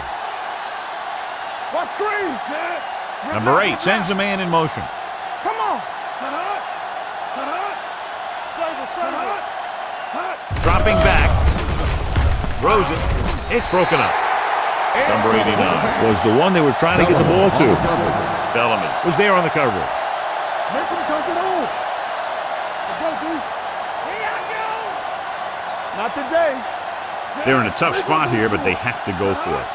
What screen? Number 8 sends a man in motion. Come on. Dropping back. Throws it. It's broken up. Number 89 was the one they were trying to get the ball to. Bellamy was there on the coverage. Make him come it on. Let's go, dude. Not today. They're in a tough spot here, but they have to go for it.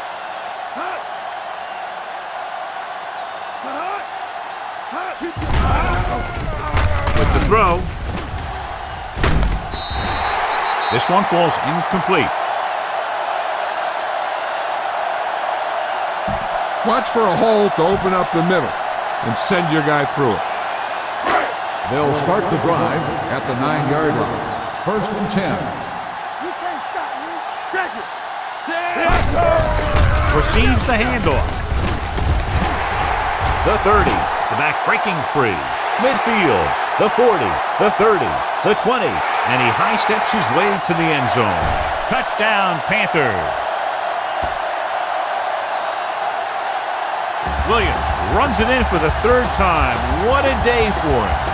With the throw. This one falls incomplete. Watch for a hole to open up the middle and send your guy through it. They'll start the drive at the 9-yard line. 1st and 10. You can't stop me. Check it. Receives the handoff. The 30. The back breaking free. Midfield. The 40. The 30. The 20. And he high steps his way to the end zone. Touchdown, Panthers. Williams runs it in for the 3rd time. What a day for him.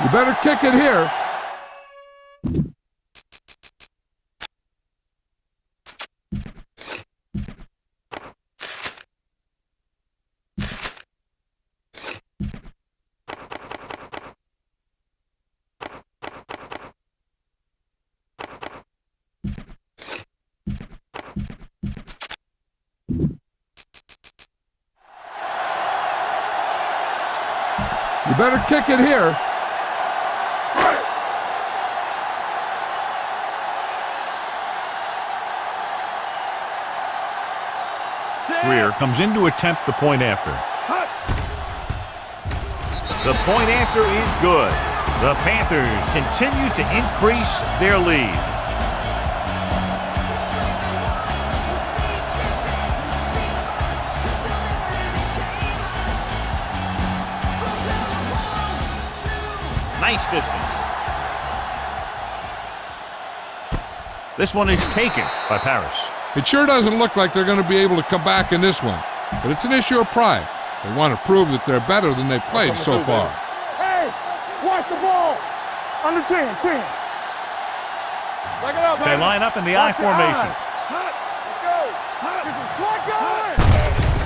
You better kick it here. You better kick it here. Greer comes in to attempt the point after. The point after is good. The Panthers continue to increase their lead. Nice distance. This one is taken by Paris. It sure doesn't look like they're going to be able to come back in this one, but it's an issue of pride. They want to prove that they're better than they've played so far. Hey, watch the ball. Under 10, 10. Back it up, They line up in the I formation. Let's go. Get some slack going.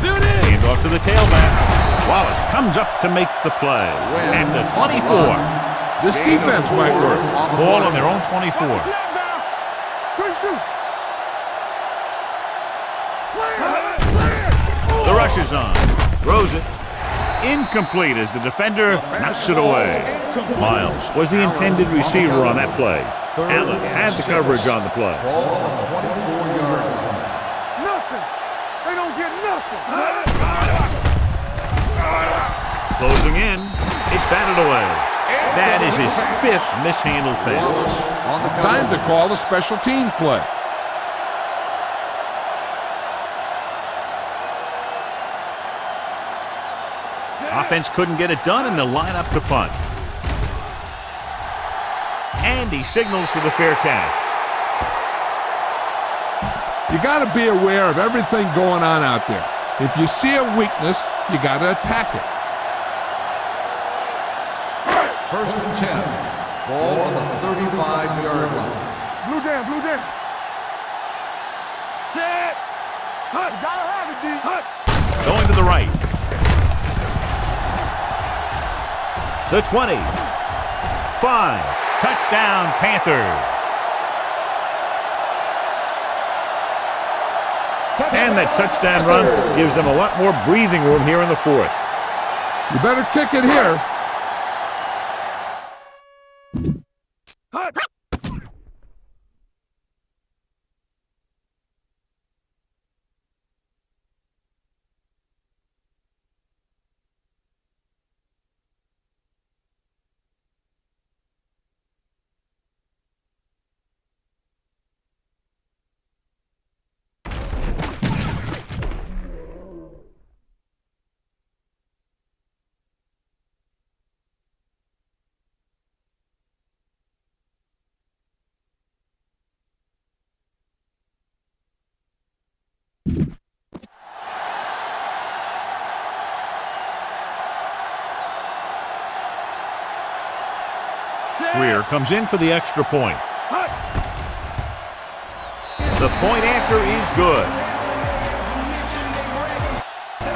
There it is. Hand off to the tailback. Wallace comes up to make the play. At the 24. This defense might work. Ball on their own 24. Snap now. Good shoot. The rush is on. Throws it. Incomplete as the defender knocks it away. Miles was the intended receiver on that play. Allen had the coverage on the play. Ball on the 24-yard line. Nothing. They don't get nothing. Closing in. It's batted away. That is his 5th mishandled pass. On the Time to call a special teams play. Offense couldn't get it done, and they'll line up to punt. And he signals for the fair catch. You got to be aware of everything going on out there. If you see a weakness, you got to attack it. 1st and 10. Ball on the 35-yard line. Blue down, blue down. Set. Hut. You gotta have it, D. Hut. Going to the right. The 20. 5. Touchdown, Panthers. And that touchdown run gives them a lot more breathing room here in the 4th. You better kick it here. Greer comes in for the extra point. The point after is good.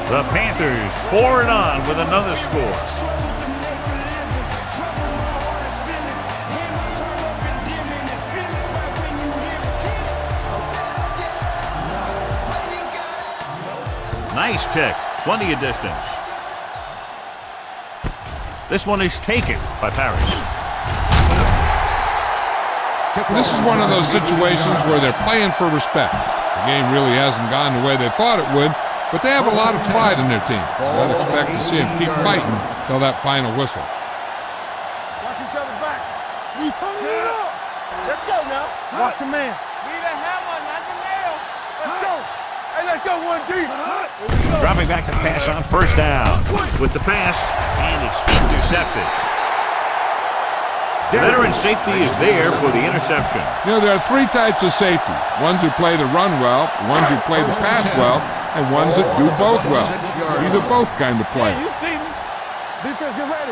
The Panthers pour it on with another score. Nice kick, plenty of distance. This one is taken by Paris. This is one of those situations where they're playing for respect. The game really hasn't gone the way they thought it would, but they have a lot of pride in their team. I'd expect to see them keep fighting till that final whistle. Watch each other back. We turning it up. Let's go now. Watch a man. Be the hammer, not the nail. Let's go. Hey, let's go, 1D. Dropping back to pass on 1st down. With the pass, and it's intercepted. Veteran safety is there for the interception. You know, there are 3 types of safety. Ones who play the run well, ones who play the pass well, and ones that do both well. These are both kind of players. You see me. Defense, get ready.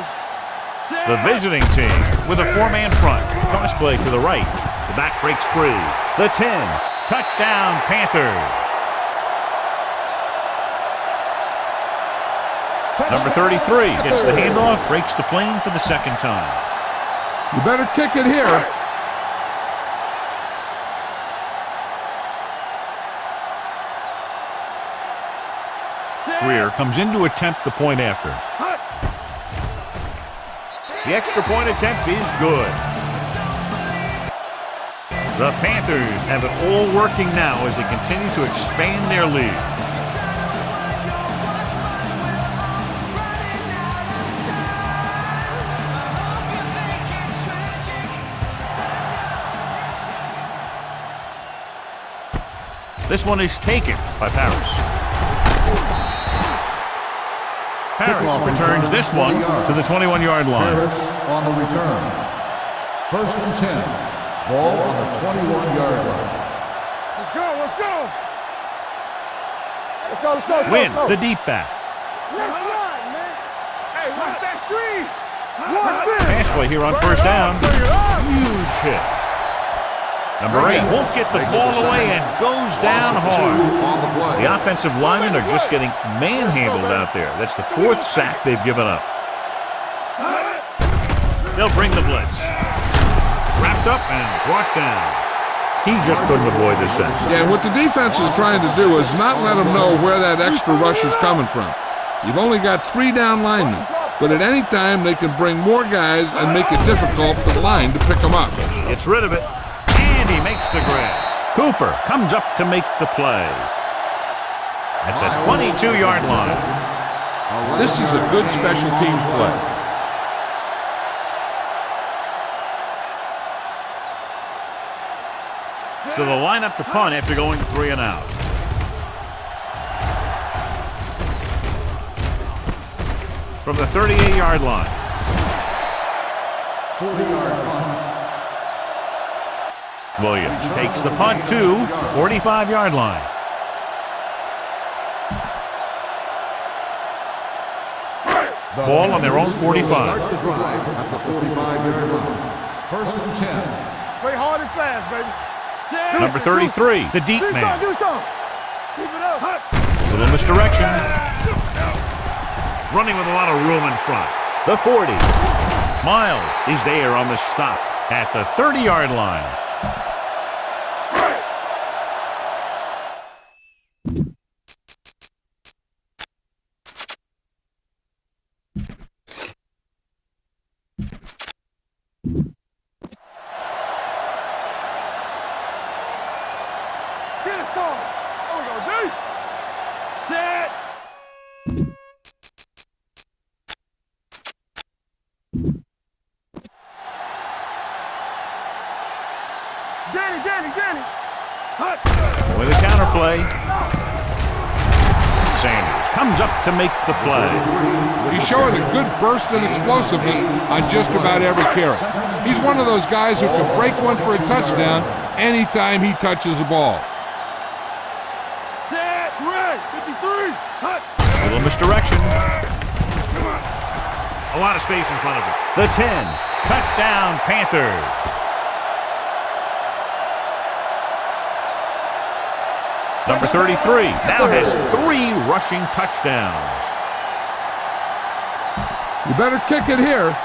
The visiting team with a 4-man front. Cross play to the right. The back breaks free. The 10. Touchdown, Panthers. Number 33 gets the handoff, breaks the plane for the 2nd time. You better kick it here. Greer comes in to attempt the point after. The extra point attempt is good. The Panthers have it all working now as they continue to expand their lead. This one is taken by Paris. Paris returns this one to the 21-yard line. Paris on the return. 1st and 10. Ball on the 21-yard line. Let's go, let's go. Let's go, let's go. Win the deep back. Let's run, man. Hey, watch that screen. Watch this. Pass play here on first down. Huge hit. Number 8 won't get the ball away and goes down hard. The offensive linemen are just getting manhandled out there. That's the 4th sack they've given up. They'll bring the blitz. Wrapped up and brought down. He just couldn't avoid this sack. Yeah, what the defense is trying to do is not let them know where that extra rush is coming from. You've only got 3 down linemen, but at any time they can bring more guys and make it difficult for the line to pick them up. Gets rid of it. And he makes the grab. Cooper comes up to make the play. At the 22-yard line. This is a good special teams play. So they'll line up to punt after going 3 and out. From the 38-yard line. 40-yard punt. Williams takes the punt to the 45-yard line. Ball on their own 45. Start the drive at the 45-yard line. 1st and 10. Play hard and fast, baby. Number 33, the deep man. Do something. Keep it up. Little misdirection. Running with a lot of room in front. The 40. Miles is there on the stop at the 30-yard line. Get it, son. There we go, D. Set. Danny. With a counterplay. Sanders comes up to make the play. He's showing a good burst and explosiveness on just about every carry. He's one of those guys who can break one for a touchdown anytime he touches the ball. Set. Red. 53. Little misdirection. A lot of space in front of him. The 10. Touchdown, Panthers. Number 33 now has 3 rushing touchdowns. You better kick it here.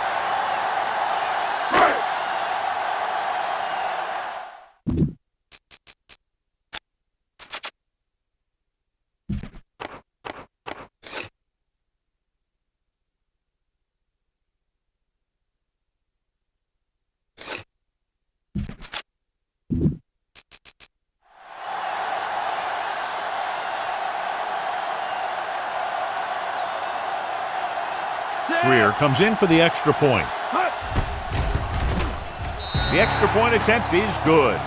Greer comes in for the extra point. The extra point attempt is good.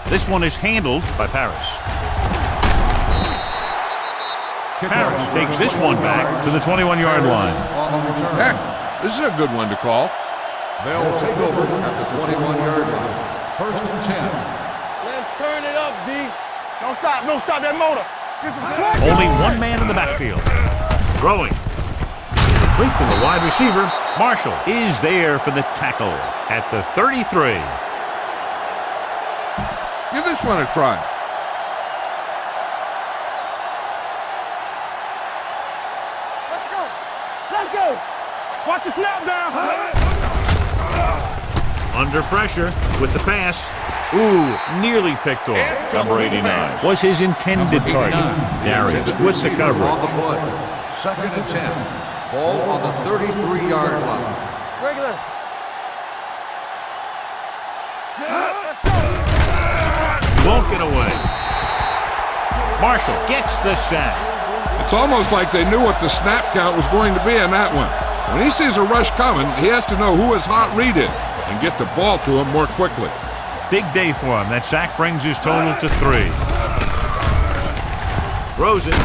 This one is handled by Paris. Paris takes this one back to the 21-yard line. Heck, this is a good one to call. They'll take over at the 21-yard line. First and 10. Let's turn it up, D. Don't stop that motor. Get some slack. Only one man in the backfield. Throwing. Complete to the wide receiver. Marshall is there for the tackle at the 33. Give this one a try. Let's go. Watch the snap down. Under pressure with the pass. Ooh, nearly picked off. Number 89 was his intended target. Darius with the On the coverage. play. Second and 10. Ball on the 33-yard line. Regular. Won't get away. Marshall gets the sack. It's almost like they knew what the snap count was going to be on that one. When he sees a rush coming, he has to know who his hot read is and get the ball to him more quickly. Big day for him. That sack brings his total to 3. Throws it.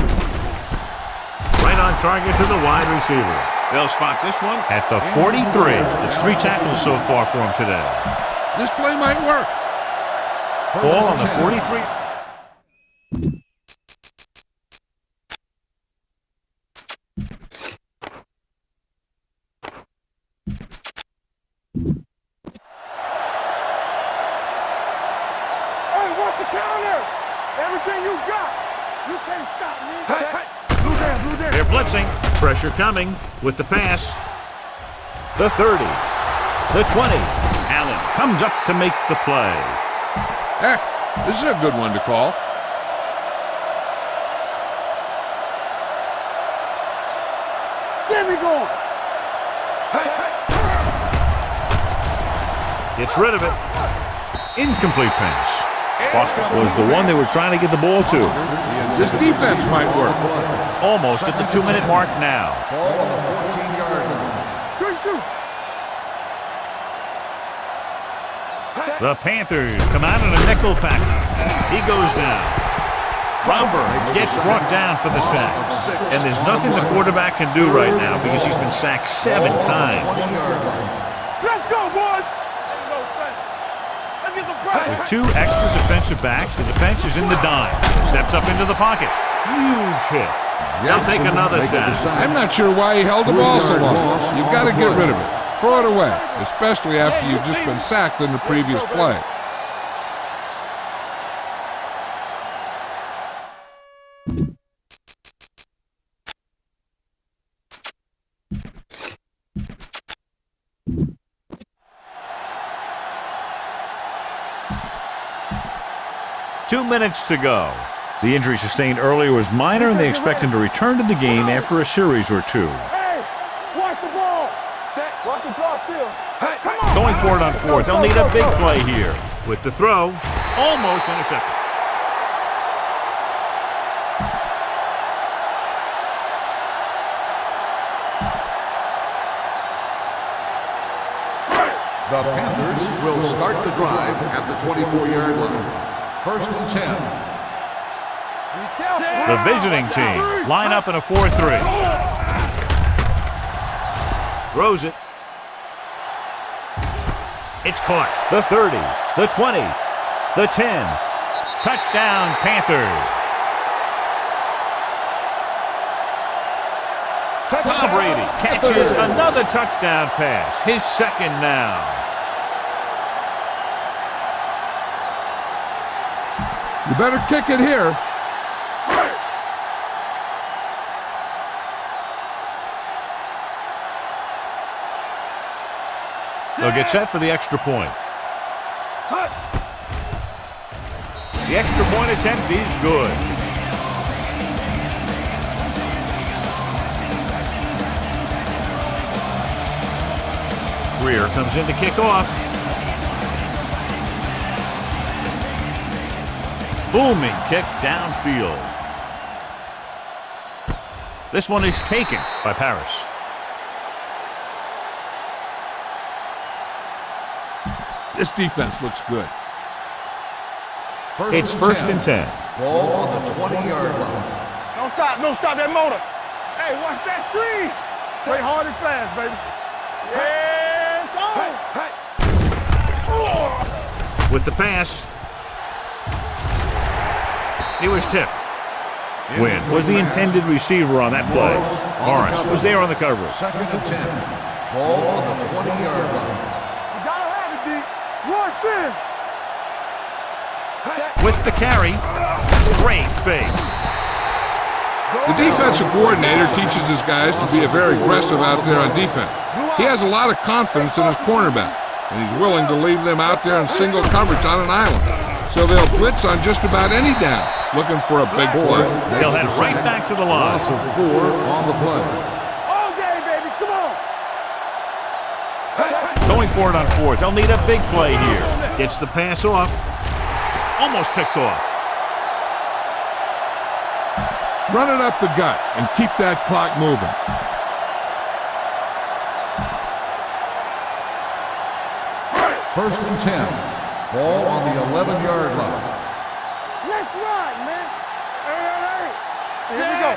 Right on target to the wide receiver. They'll spot this one at the 43. It's 3 tackles so far for him today. This play might work. Ball on the 43. Hey, watch the counter. Everything you got. You can't stop me. Hey. Blue down. They're blitzing. Pressure coming with the pass. The 30. The 20. Allen comes up to make the play. Heck, this is a good one to call. Get me going. Gets rid of it. Incomplete pass. Boston was the one they were trying to get the ball to. This defense might work. Almost at the 2-minute mark now. Ball on the 14-yard line. Good shoot. The Panthers come out in a nickel package. He goes down. Bromberg gets brought down for the sack. And there's nothing the quarterback can do right now because he's been sacked 7 times. 20-yard line. Let's go, boys. Let's get some pressure. With 2 extra defensive backs, the defense is in the dime. Steps up into the pocket. Huge hit. They'll take another sack. I'm not sure why he held the ball so long. You've got to get rid of it. Throw it away, especially after you've just been sacked in the previous play. Two minutes to go. The injury sustained earlier was minor, and they expect him to return to the game after a series or 2. Hey, watch the ball. Watch the ball still. Hey, come on. Going for it on 4th. They'll need a big play here. With the throw, almost intercepted. The Panthers will start the drive at the 24-yard line. First and 10. The visiting team line up in a 4-3. Throws it. It's caught. The 30, the 20, the 10. Touchdown, Panthers. Tom Brady catches another touchdown pass. His second now. You better kick it here. They'll get set for the extra point. The extra point attempt is good. Greer comes in to kick off. Booming kick downfield. This one is taken by Paris. This defense looks good. It's first and 10. Ball on the 20-yard line. Don't stop that motor. Hey, watch that screen. Play hard and fast, baby. Yes, on. With the pass. He was tipped. Wynn was the intended receiver on that play. Morris was there on the coverage. 2nd and 10. Ball on the 20-yard line. You gotta have it, D. Rush in. With the carry. Great fake. The defensive coordinator teaches his guys to be very aggressive out there on defense. He has a lot of confidence in his cornerback, and he's willing to leave them out there in single coverage on an island. So they'll blitz on just about any down, looking for a big play. They'll head right back to the line. Loss of 4 on the play. All day, baby. Come on. Going for it on 4th. They'll need a big play here. Gets the pass off. Almost picked off. Run it up the gut and keep that clock moving. First and 10. Ball on the 11-yard line. Let's run, man. Hey. Here we go.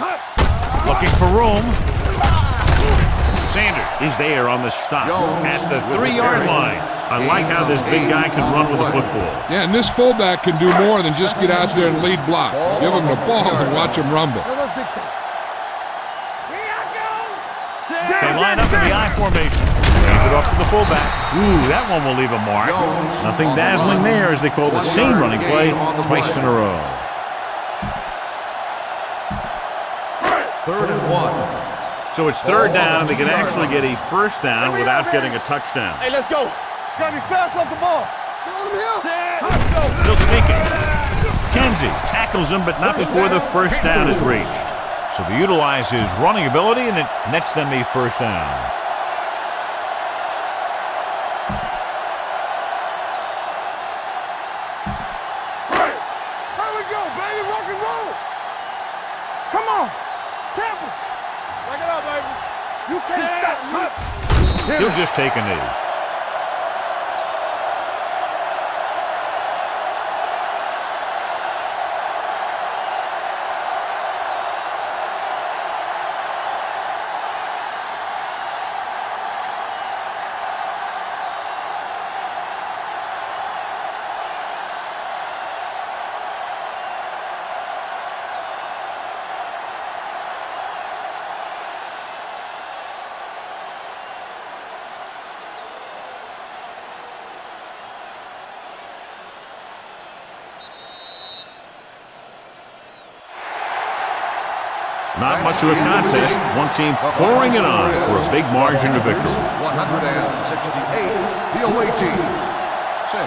Looking for room. Sanders is there on the stop at the 3-yard line. I like how this big guy can run with the football. Yeah, and this fullback can do more than just get out there and lead block. Give him the ball and watch him rumble. They line up in the I formation. Hand it off to the fullback. Ooh, that one will leave a mark. Nothing dazzling there as they call the same running play twice in a row. 3rd and 1. So it's 3rd down, and they can actually get a 1st down without getting a touchdown. Hey, let's go. Gotta be fast off the ball. Get on him here. Still sneaking. Kenzie tackles him, but not before the 1st down is reached. So they utilize his running ability, and it nets them a 1st down. Here we go, baby. Rock and roll. Come on. Tampa. Break it up, baby. You can't stop me. He'll just take a knee. Not much of a contest. One team pouring it on for a big margin of victory. 168. The away team. 6.